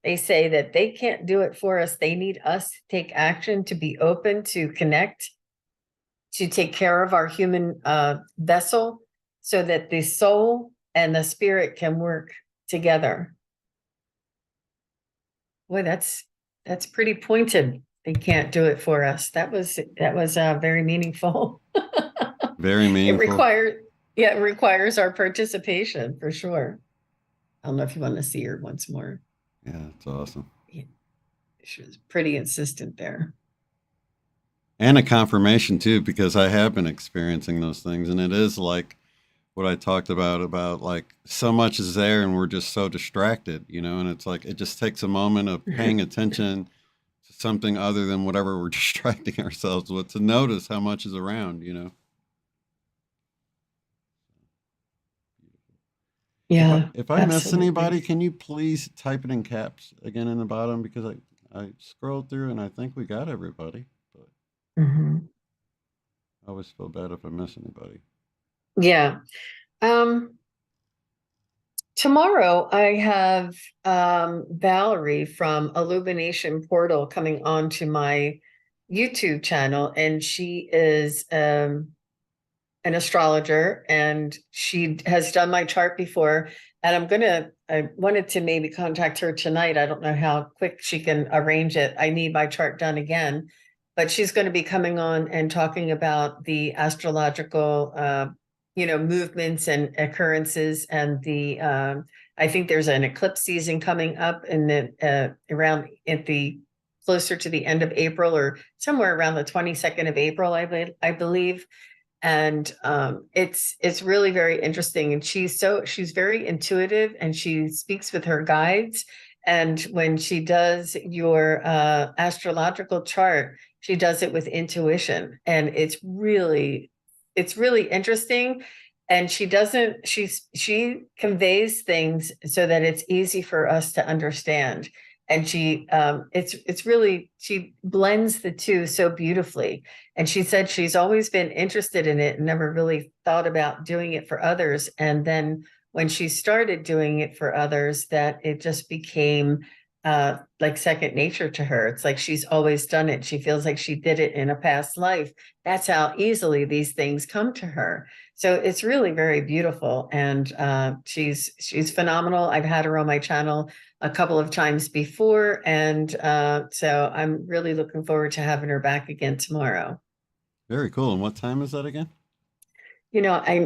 They say that they can't do it for us. They need us to take action, to be open, to connect, to take care of our human vessel so that the soul and the spirit can work together. Boy, that's pretty pointed. They can't do it for us. That was very meaningful. Very meaningful. It requires our participation for sure. I don't know if you want to see her once more. Yeah, it's awesome. Yeah, she was pretty insistent there. And a confirmation too, because I have been experiencing those things, and it is like what I talked about like so much is there and we're just so distracted, and it's like it just takes a moment of paying attention to something other than whatever we're distracting ourselves with to notice how much is around. Yeah. If I miss absolutely. anybody, can you please type it in caps again in the bottom, because I scrolled through and I think we got everybody, but Mhm. I always feel bad if I miss anybody. Yeah. Tomorrow I have Valerie from Illumination Portal coming on to my YouTube channel, and she is an astrologer, and she has done my chart before. And I wanted to maybe contact her tonight. I don't know how quick she can arrange it. I need my chart done again, but she's going to be coming on and talking about the astrological, movements and occurrences, and I think there's an eclipse season coming up in the around at the closer to the end of April, or somewhere around the 22nd of April, I believe. And it's really very interesting, and she's very intuitive, and she speaks with her guides. And when she does your astrological chart, she does it with intuition, and it's really interesting. And she conveys things so that it's easy for us to understand. And she blends the two so beautifully. And she said she's always been interested in it and never really thought about doing it for others. And then when she started doing it for others, that it just became like second nature to her. It's like she's always done it. She feels like she did it in a past life. That's how easily these things come to her. So it's really very beautiful. And she's phenomenal. I've had her on my channel a couple of times before. And so I'm really looking forward to having her back again tomorrow. Very cool. And what time is that again? Let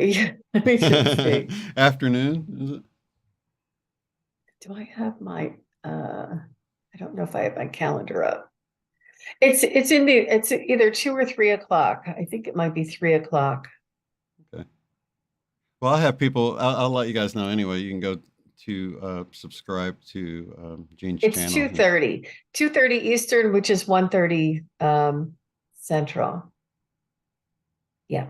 me just see. Afternoon, is it? Do I have I don't know if I have my calendar up. It's either 2 or 3 o'clock. I think it might be 3 o'clock. Okay. Well, I'll have people, I'll let you guys know anyway. You can go to subscribe to Jean's It's channel. 2:30. 2:30 Eastern, which is 1:30 Central. Yeah.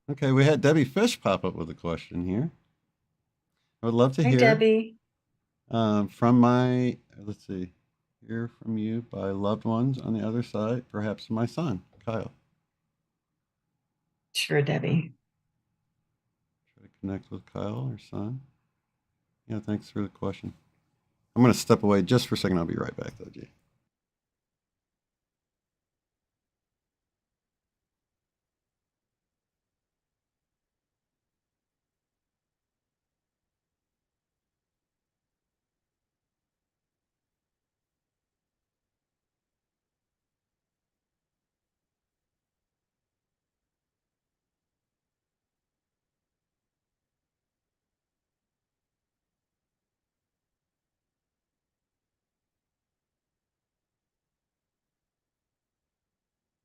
Okay, we had Debbie Fish pop up with a question here. I would love to Hi, hear Debbie. let's see, hear from you by loved ones on the other side, perhaps my son, Kyle. Sure, Debbie. Try to connect with Kyle, her son. Yeah, thanks for the question. I'm going to step away just for a second. I'll be right back, though, G.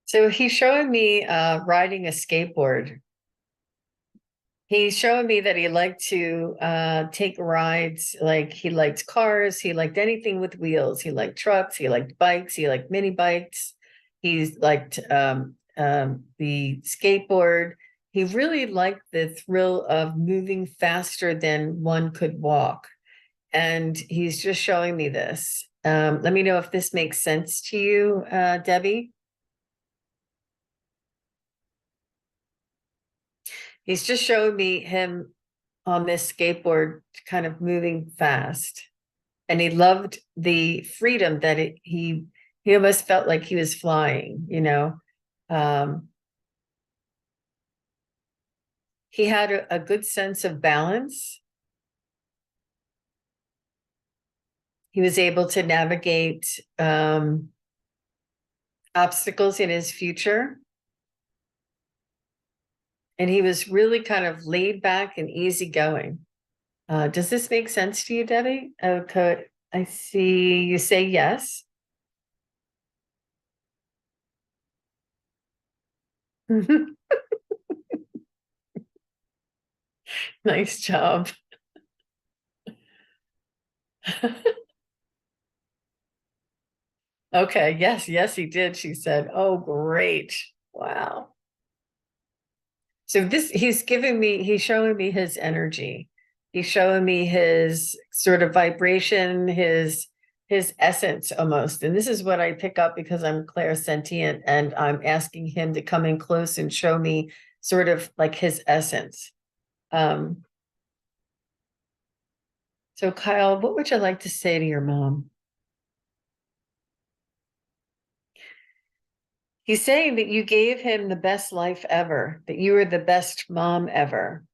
So he's showing me riding a skateboard. He's showing me that he liked to take rides, like he liked cars, he liked anything with wheels, he liked trucks, he liked bikes, he liked mini bikes, he's liked the skateboard. He really liked the thrill of moving faster than one could walk. And he's just showing me this. Let me know if this makes sense to you, Debbie. He's just showing me him on this skateboard, kind of moving fast. And he loved the freedom that he almost felt like he was flying, you know. He had a good sense of balance. He was able to navigate obstacles in his future. And he was really kind of laid back and easygoing. Does this make sense to you, Debbie? Okay, I see you say yes. Nice job. Okay, yes, he did. She said, oh, great. Wow. So he's showing me his energy. He's showing me his sort of vibration, his essence almost. And this is what I pick up because I'm clairsentient and I'm asking him to come in close and show me sort of like his essence. So Kyle, what would you like to say to your mom? He's saying that you gave him the best life ever, that you were the best mom ever.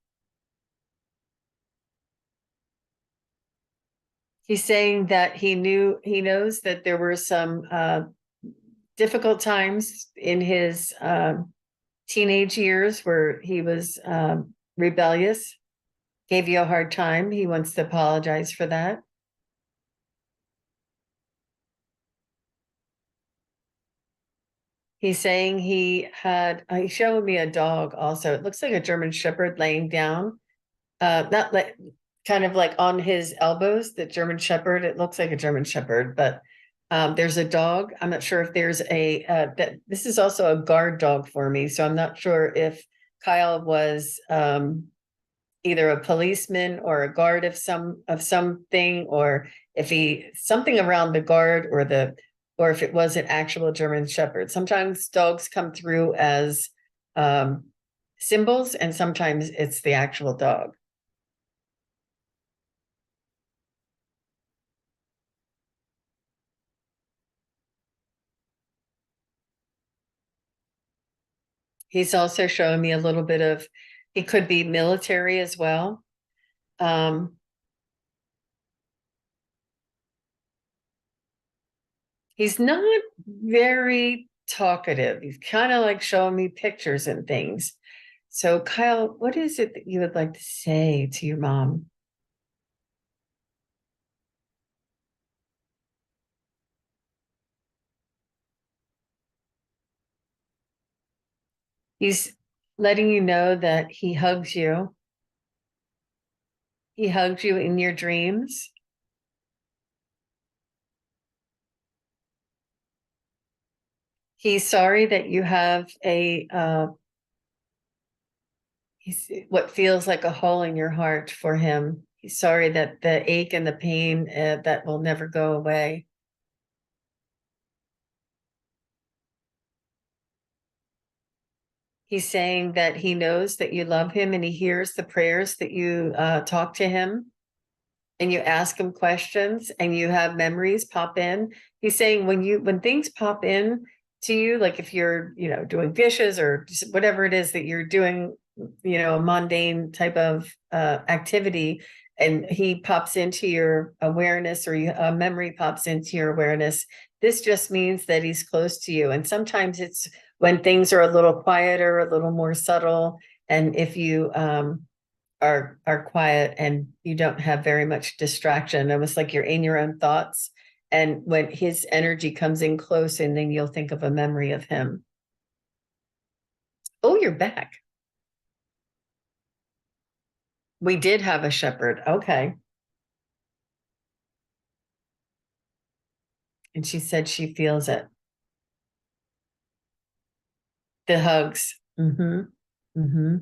He's saying that he knows that there were some difficult times in his teenage years where he was rebellious, gave you a hard time. He wants to apologize for that. He's saying he's showing me a dog also. It looks like a German Shepherd laying down. Not like kind of like on his elbows, the German Shepherd. It looks like a German Shepherd, but there's a dog. I'm not sure if there's that this is also a guard dog for me. So I'm not sure if Kyle was either a policeman or a guard of something, or if he something around the guard or if it was an actual German Shepherd. Sometimes dogs come through as symbols, and sometimes it's the actual dog. He's also showing me a little bit of, he could be military as well. He's not very talkative. He's kind of like showing me pictures and things. So Kyle, what is it that you would like to say to your mom? He's letting you know that he hugs you. He hugs you in your dreams. He's sorry that you have what feels like a hole in your heart for him. He's sorry that the ache and the pain that will never go away. He's saying that he knows that you love him and he hears the prayers that you talk to him and you ask him questions and you have memories pop in. He's saying when things pop in to you, like if you're, doing dishes or just whatever it is that you're doing, a mundane type of activity, and he pops into your awareness or a memory pops into your awareness, this just means that he's close to you. And sometimes it's when things are a little quieter, a little more subtle. And if you are quiet and you don't have very much distraction, almost like you're in your own thoughts. And when his energy comes in close, and then you'll think of a memory of him. Oh, you're back. We did have a shepherd. Okay. And she said she feels it. The hugs. Mm-hmm. Mm-hmm.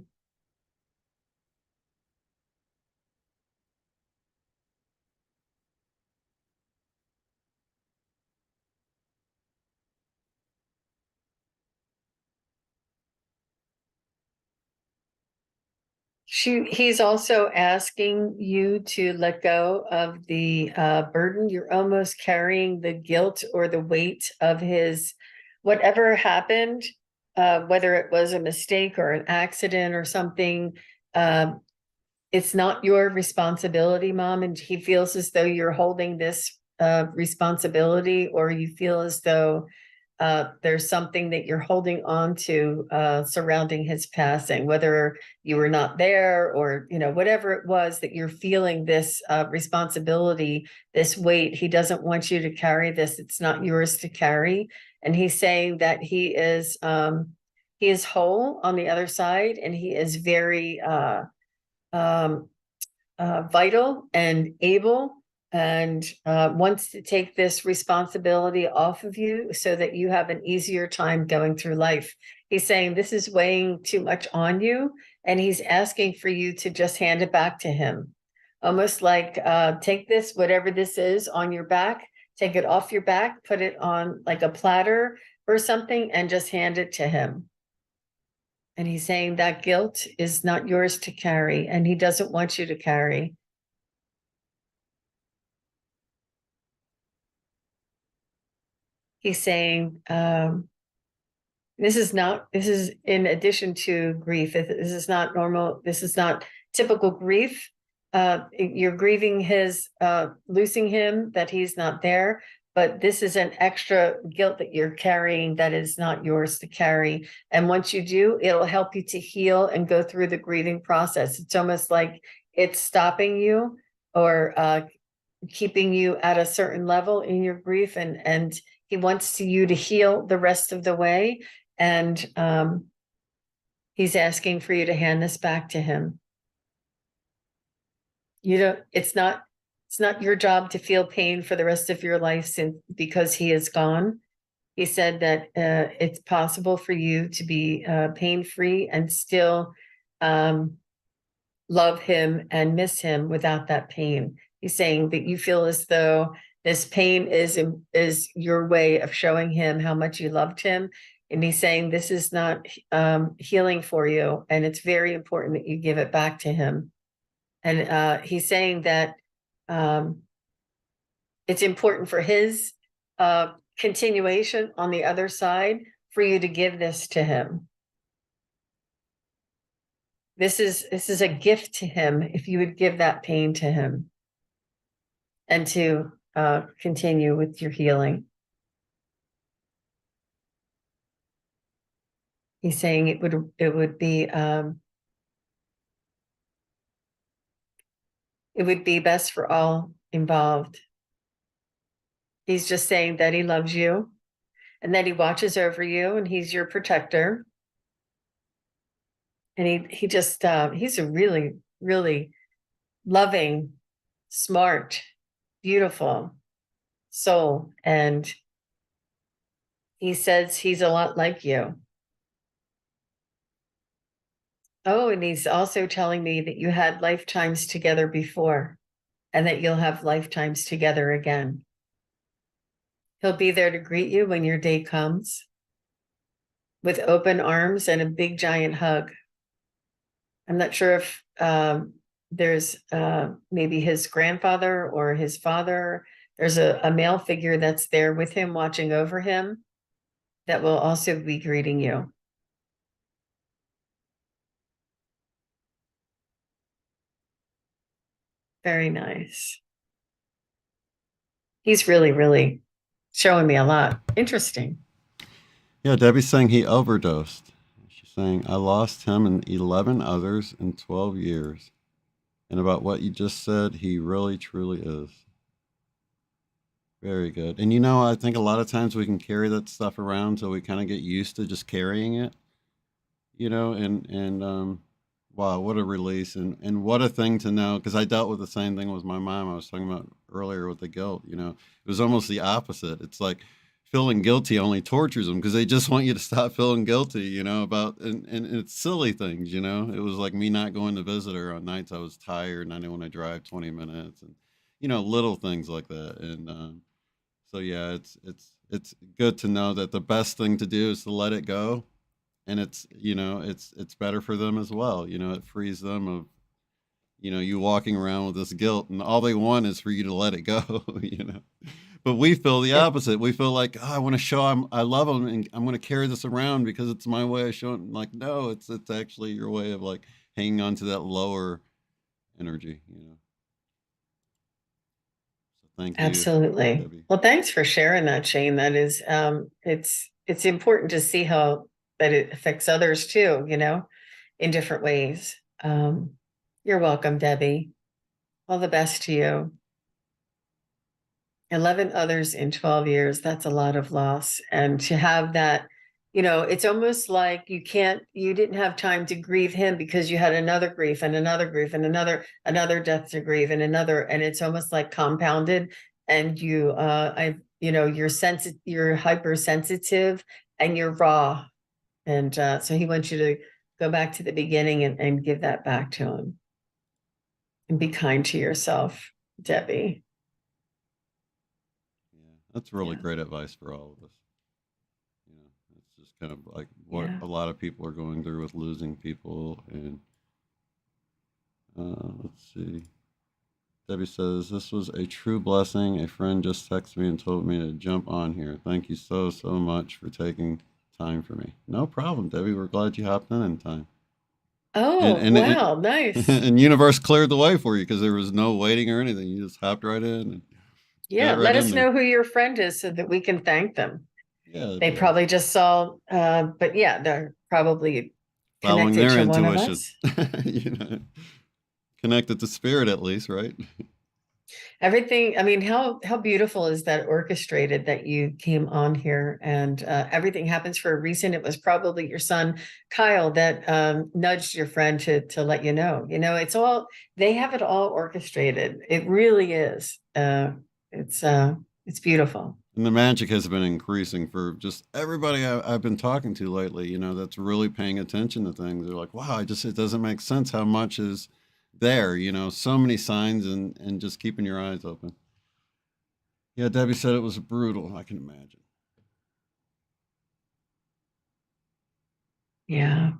He's also asking you to let go of the burden. You're almost carrying the guilt or the weight of his whatever happened, whether it was a mistake or an accident or something. It's not your responsibility, Mom, and he feels as though you're holding this responsibility, or you feel as though there's something that you're holding on to surrounding his passing, whether you were not there or, whatever it was that you're feeling this responsibility, this weight. He doesn't want you to carry this. It's not yours to carry. And he's saying that he is whole on the other side, and he is very vital and able, and wants to take this responsibility off of you so that you have an easier time going through life. He's saying this is weighing too much on you, and he's asking for you to just hand it back to him. Almost like take this, whatever this is, on your back, take it off your back, put it on like a platter or something, and just hand it to him. And he's saying that guilt is not yours to carry, and he doesn't want you to carry. He's saying, this is in addition to grief. This is not normal. This is not typical grief. You're grieving his losing him, that he's not there, but this is an extra guilt that you're carrying that is not yours to carry. And once you do, it'll help you to heal and go through the grieving process. It's almost like it's stopping you or keeping you at a certain level in your grief, and he wants you to heal the rest of the way. And he's asking for you to hand this back to him. It's not your job to feel pain for the rest of your life because he is gone. He said that it's possible for you to be pain-free and still love him and miss him without that pain. He's saying that you feel as though this pain is your way of showing him how much you loved him. And he's saying this is not healing for you, and it's very important that you give it back to him. And he's saying that it's important for his continuation on the other side for you to give this to him. This is a gift to him if you would give that pain to him, and to continue with your healing. He's saying it would be best for all involved. He's just saying that he loves you and that he watches over you, and he's your protector. And he just he's a really, really loving, smart, beautiful soul. And he says he's a lot like you. Oh, and he's also telling me that you had lifetimes together before, and that you'll have lifetimes together again. He'll be there to greet you when your day comes with open arms and a big giant hug. I'm not sure if there's maybe his grandfather or his father. There's a male figure that's there with him, watching over him, that will also be greeting you. Very nice. He's really, really showing me a lot. Interesting. Yeah, Debbie's saying he overdosed. She's saying, I lost him and 11 others in 12 years. And about what you just said, he really, truly is. Very good. And I think a lot of times we can carry that stuff around till we kind of get used to just carrying it, and wow, what a release, and what a thing to know, because I dealt with the same thing with my mom. I was talking about earlier with the guilt. It was almost the opposite. It's like feeling guilty only tortures them because they just want you to stop feeling guilty, about, and it's silly things. It was like me not going to visit her on nights I was tired and I didn't want to drive 20 minutes, and little things like that. And so yeah, it's good to know that the best thing to do is to let it go and it's, it's better for them as well. It frees them of, you walking around with this guilt, and all they want is for you to let it go. But we feel the It, opposite. We feel like, oh, I want to show I love them, and I'm going to carry this around because it's my way of showing. Like, no, it's actually your way of like hanging on to that lower energy. So thank you, absolutely. Debbie. Well, thanks for sharing that, Shane. That is, it's important to see how that it affects others too, in different ways. You're welcome, Debbie. All the best to you. 11 others in 12 years, that's a lot of loss. And to have that, it's almost like you didn't have time to grieve him because you had another grief and another grief and another death to grieve and another, and it's almost like compounded. And you're hypersensitive and you're raw. And so he wants you to go back to the beginning and give that back to him. And be kind to yourself, Debbie. Yeah, that's really Yeah. great advice for all of us. It's just kind of like what Yeah. a lot of people are going through with losing people. And let's see. Debbie says, this was a true blessing. A friend just texted me and told me to jump on here. Thank you so, so much for taking time for me. No problem, Debbie. We're glad you hopped in time. Oh, wow, nice. And universe cleared the way for you because there was no waiting or anything. You just hopped right in and Yeah, got right let in us there. know who your friend is so that we can thank them. Yeah, that'd They be probably awesome. just saw, but yeah, they're probably Following connected their to one of intuition. us. Connected to spirit at least, right? Everything, I mean, how beautiful is that orchestrated that you came on here, and everything happens for a reason. It was probably your son Kyle that nudged your friend to let you know. It's all, they have it all orchestrated. It really is. It's beautiful. And the magic has been increasing for just everybody I've been talking to lately, that's really paying attention to things. They're like, wow, it doesn't make sense how much is there, so many signs, and just keeping your eyes open. Yeah, Debbie said it was brutal. I can imagine. Yeah.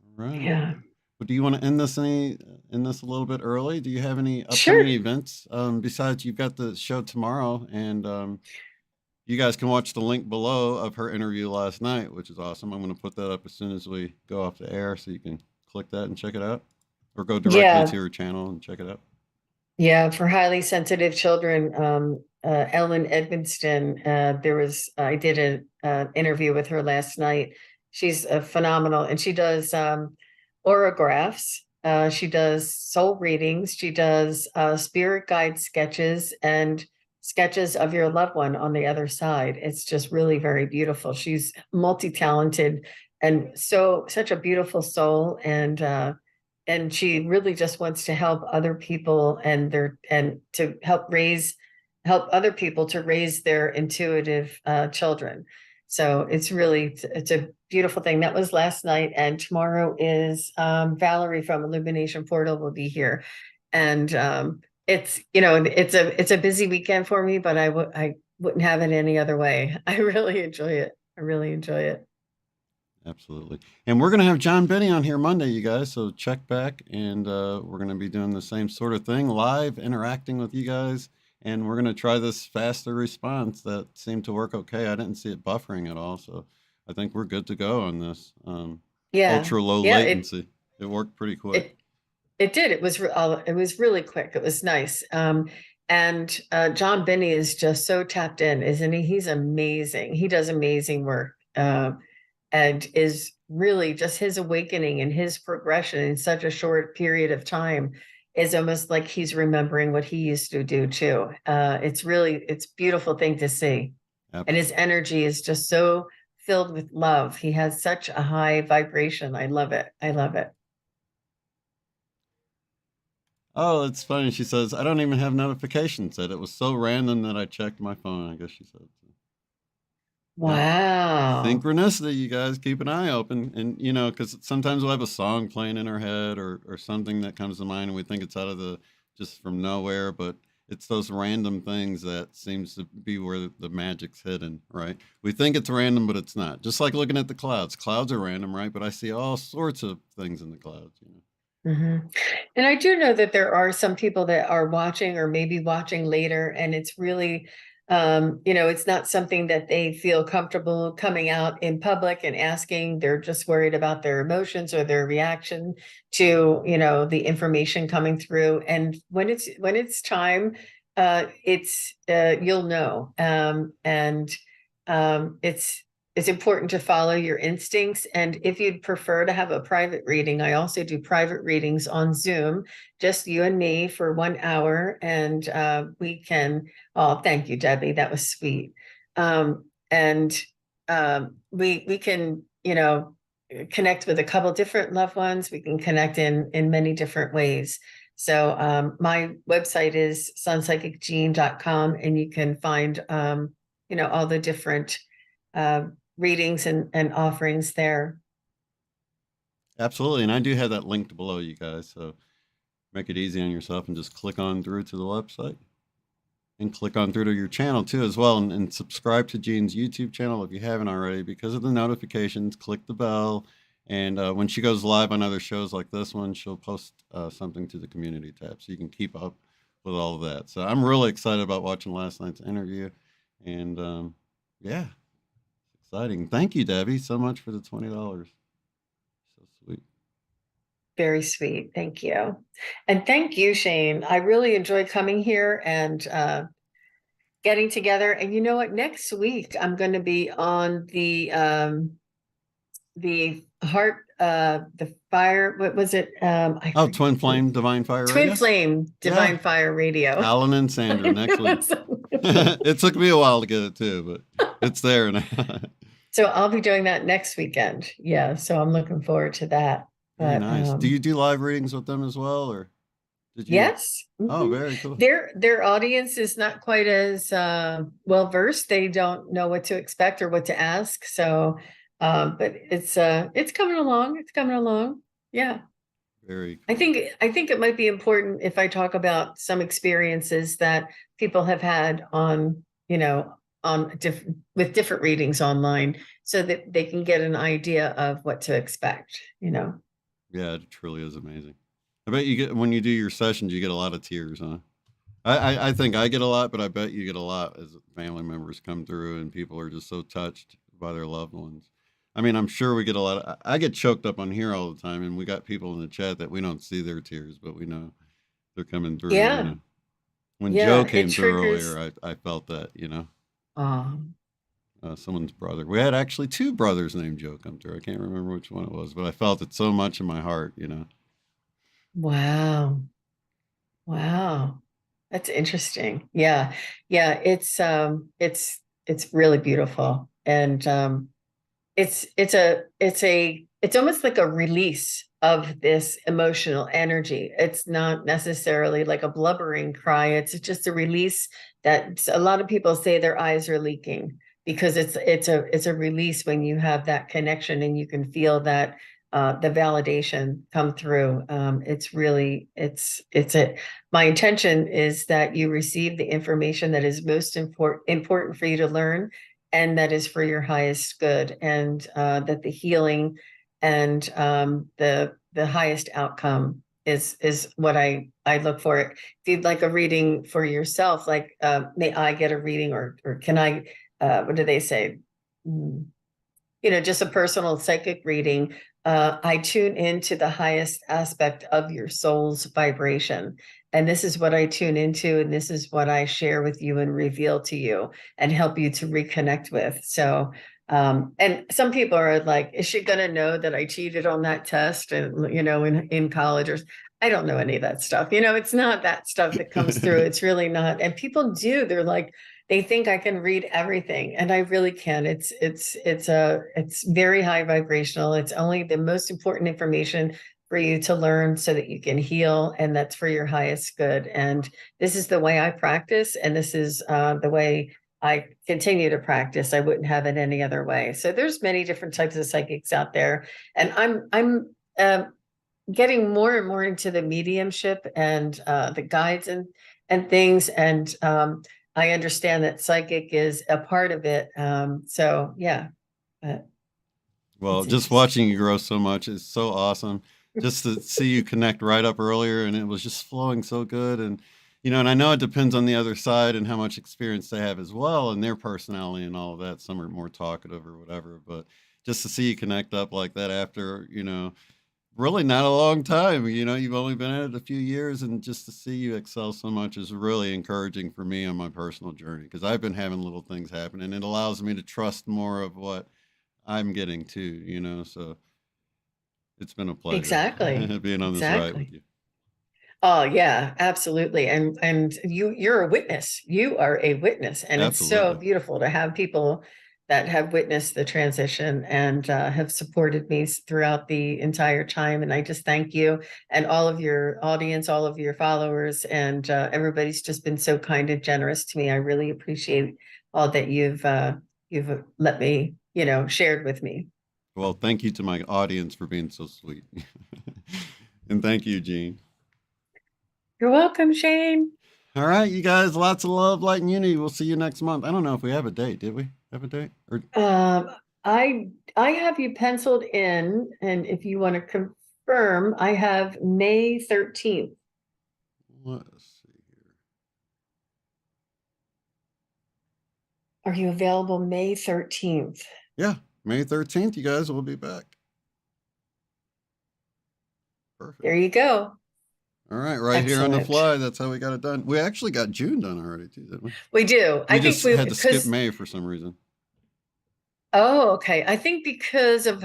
All right. Yeah. But do you want to end this a little bit early? Do you have any Sure. upcoming events? Besides, you've got the show tomorrow, and you guys can watch the link below of her interview last night, which is awesome. I'm going to put that up as soon as we go off the air, so you can click that and check it out, or go directly Yeah. to her channel and check it out. Yeah, for highly sensitive children, Ellen Edmonston, I did an interview with her last night. She's phenomenal, and she does orographs. She does soul readings. She does spirit guide sketches and sketches of your loved one on the other side. It's just really very beautiful. She's multi-talented and such a beautiful soul, and she really just wants to help other people and to help other people to raise their intuitive children. So it's a beautiful thing. That was last night, and tomorrow is Valerie from Illumination Portal will be here, and it's a busy weekend for me, but I wouldn't have it any other way. I really enjoy it. I really enjoy it. Absolutely. And we're going to have John Benny on here Monday, you guys. So check back, and we're going to be doing the same sort of thing, live interacting with you guys. And we're going to try this faster response that seemed to work okay. I didn't see it buffering at all. So I think we're good to go on this. Yeah, Ultra low yeah. latency. It worked pretty quick. It did. It was really quick. It was nice. And John Binney is just so tapped in, isn't he? He's amazing. He does amazing work. And is really just his awakening and his progression in such a short period of time is almost like he's remembering what he used to do too. It's a beautiful thing to see. And his energy is just so filled with love. He has such a high vibration. I love it. I love it. Oh, it's funny. She says, I don't even have notifications set. It was so random that I checked my phone, I guess she said. Wow. Synchronicity, you guys, keep an eye open. And, because sometimes we'll have a song playing in our head or something that comes to mind and we think it's out of just from nowhere. But it's those random things that seems to be where the magic's hidden, right? We think it's random, but it's not. Just like looking at the clouds. Clouds are random, right? But I see all sorts of things in the clouds, you know. And I do know that there are some people that are watching or maybe watching later, and it's really, it's not something that they feel comfortable coming out in public and asking. They're just worried about their emotions or their reaction to, the information coming through. And when it's time, you'll know. It's important to follow your instincts. And if you'd prefer to have a private reading, I also do private readings on Zoom, just you and me for 1 hour. And we can, oh, thank you, Debbie. That was sweet. And we can, connect with a couple different loved ones. We can connect in many different ways. So my website is SunPsychicJean.com, and you can find, all the different readings and offerings there. Absolutely. And I do have that linked below, you guys. So make it easy on yourself and just click on through to the website and click on through to your channel too as well. And subscribe to Jean's YouTube channel if you haven't already, because of the notifications. Click the bell. And when she goes live on other shows like this one, she'll post something to the community tab so you can keep up with all of that. So I'm really excited about watching last night's interview. And yeah. Exciting. Thank you, Debbie, so much for the $20. So sweet. Very sweet. Thank you. And thank you, Shane. I really enjoyed coming here and getting together. And you know what? Next week, I'm going to be on the heart, the fire. What was it? Twin Flame Divine Fire Twin Radio? Flame Divine Fire Radio. Alan and Sandra next week. It took me a while to get it too, but it's there now. So I'll be doing that next weekend. Yeah. So I'm looking forward to that. Very nice. Do you do live readings with them as well, or did you? Yes. Oh, very cool. Their audience is not quite as well versed. They don't know what to expect or what to ask. So, but it's coming along. It's coming along. Yeah. Very cool. I think it might be important if I talk about some experiences that people have had on, with different readings online, so that they can get an idea of what to expect, Yeah, it truly is amazing. I bet you get, when you do your sessions, you get a lot of tears, huh? I think I get a lot, but I bet you get a lot as family members come through and people are just so touched by their loved ones. I mean, I'm sure we get a lot of, I get choked up on here all the time, and we got people in the chat that we don't see their tears, but we know they're coming through. Yeah. When Joe came through earlier, I felt that, someone's brother. We had actually two brothers named Joe come through. I can't remember which one it was, but I felt it so much in my heart, Wow. Wow. That's interesting. Yeah. Yeah. It's really beautiful. And it's almost like a release of this emotional energy. It's not necessarily like a blubbering cry. It's just a release that a lot of people say their eyes are leaking, because it's a release when you have that connection and you can feel that the validation come through. My intention is that you receive the information that is most important for you to learn, and that is for your highest good, and that the healing and the highest outcome is what I look for. If you'd like a reading for yourself, like may I get a reading, or can I, what do they say? Just a personal psychic reading. I tune into the highest aspect of your soul's vibration. And this is what I tune into, and this is what I share with you and reveal to you and help you to reconnect with. So, and some people are like, is she going to know that I cheated on that test and, in college? Or I don't know any of that stuff. It's not that stuff that comes through. It's really not. And people do, they're like, they think I can read everything, and I really can. It's very high vibrational. It's only the most important information for you to learn so that you can heal, and that's for your highest good. And this is the way I practice, and this is the way I continue to practice. I wouldn't have it any other way. So there's many different types of psychics out there, and I'm getting more and more into the mediumship and the guides and things. And I understand that psychic is a part of it. So yeah. Well, It's just interesting. watching you grow so much is so awesome. Just to see you connect right up earlier, and it was just flowing so good. And and I know it depends on the other side and how much experience they have as well, and their personality and all of that. Some are more talkative or whatever, but just to see you connect up like that after really not a long time. You've only been at it a few years, and just to see you excel so much is really encouraging for me on my personal journey, because I've been having little things happen, and it allows me to trust more of what I'm getting too. So it's been a pleasure Exactly. being on this ride with Exactly. you. Oh yeah, absolutely. And you're a witness. You are a witness. And it's so Absolutely. beautiful to have people that have witnessed the transition and have supported me throughout the entire time. And I just thank you and all of your audience, all of your followers, and everybody's just been so kind and generous to me. I really appreciate all that you've let me, shared with me. Well, thank you to my audience for being so sweet. And thank you, Jean. You're welcome, Shane. All right, you guys, lots of love, light, and unity. We'll see you next month. I don't know if we have a date. Did we have a date? Or Um, I have you penciled in, and if you want to confirm, I have May 13th. let's see here. Are you available May 13th? Yeah, May 13th, you guys will be back. Perfect. There you go. All right, right here on the Excellent. fly. That's how we got it done. We actually got June done already, too, didn't we? We do. We I think just we, had to skip because, May for some reason. oh, okay. I think because of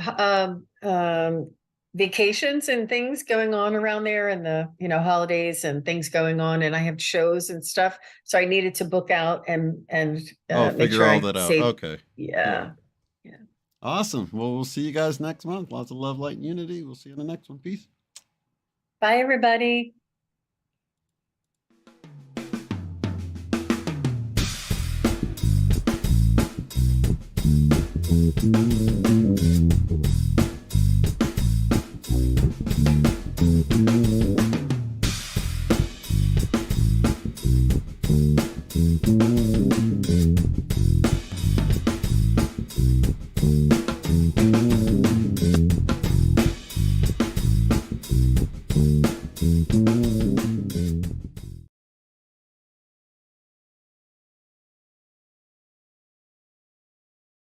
vacations and things going on around there and the, holidays and things going on, and I have shows and stuff. So I needed to book out and make Figure sure all I that out. save. Okay. Yeah. Yeah. Awesome. Well, we'll see you guys next month. Lots of love, light, and unity. We'll see you in the next one. Peace. Bye, everybody. Mm-hmm.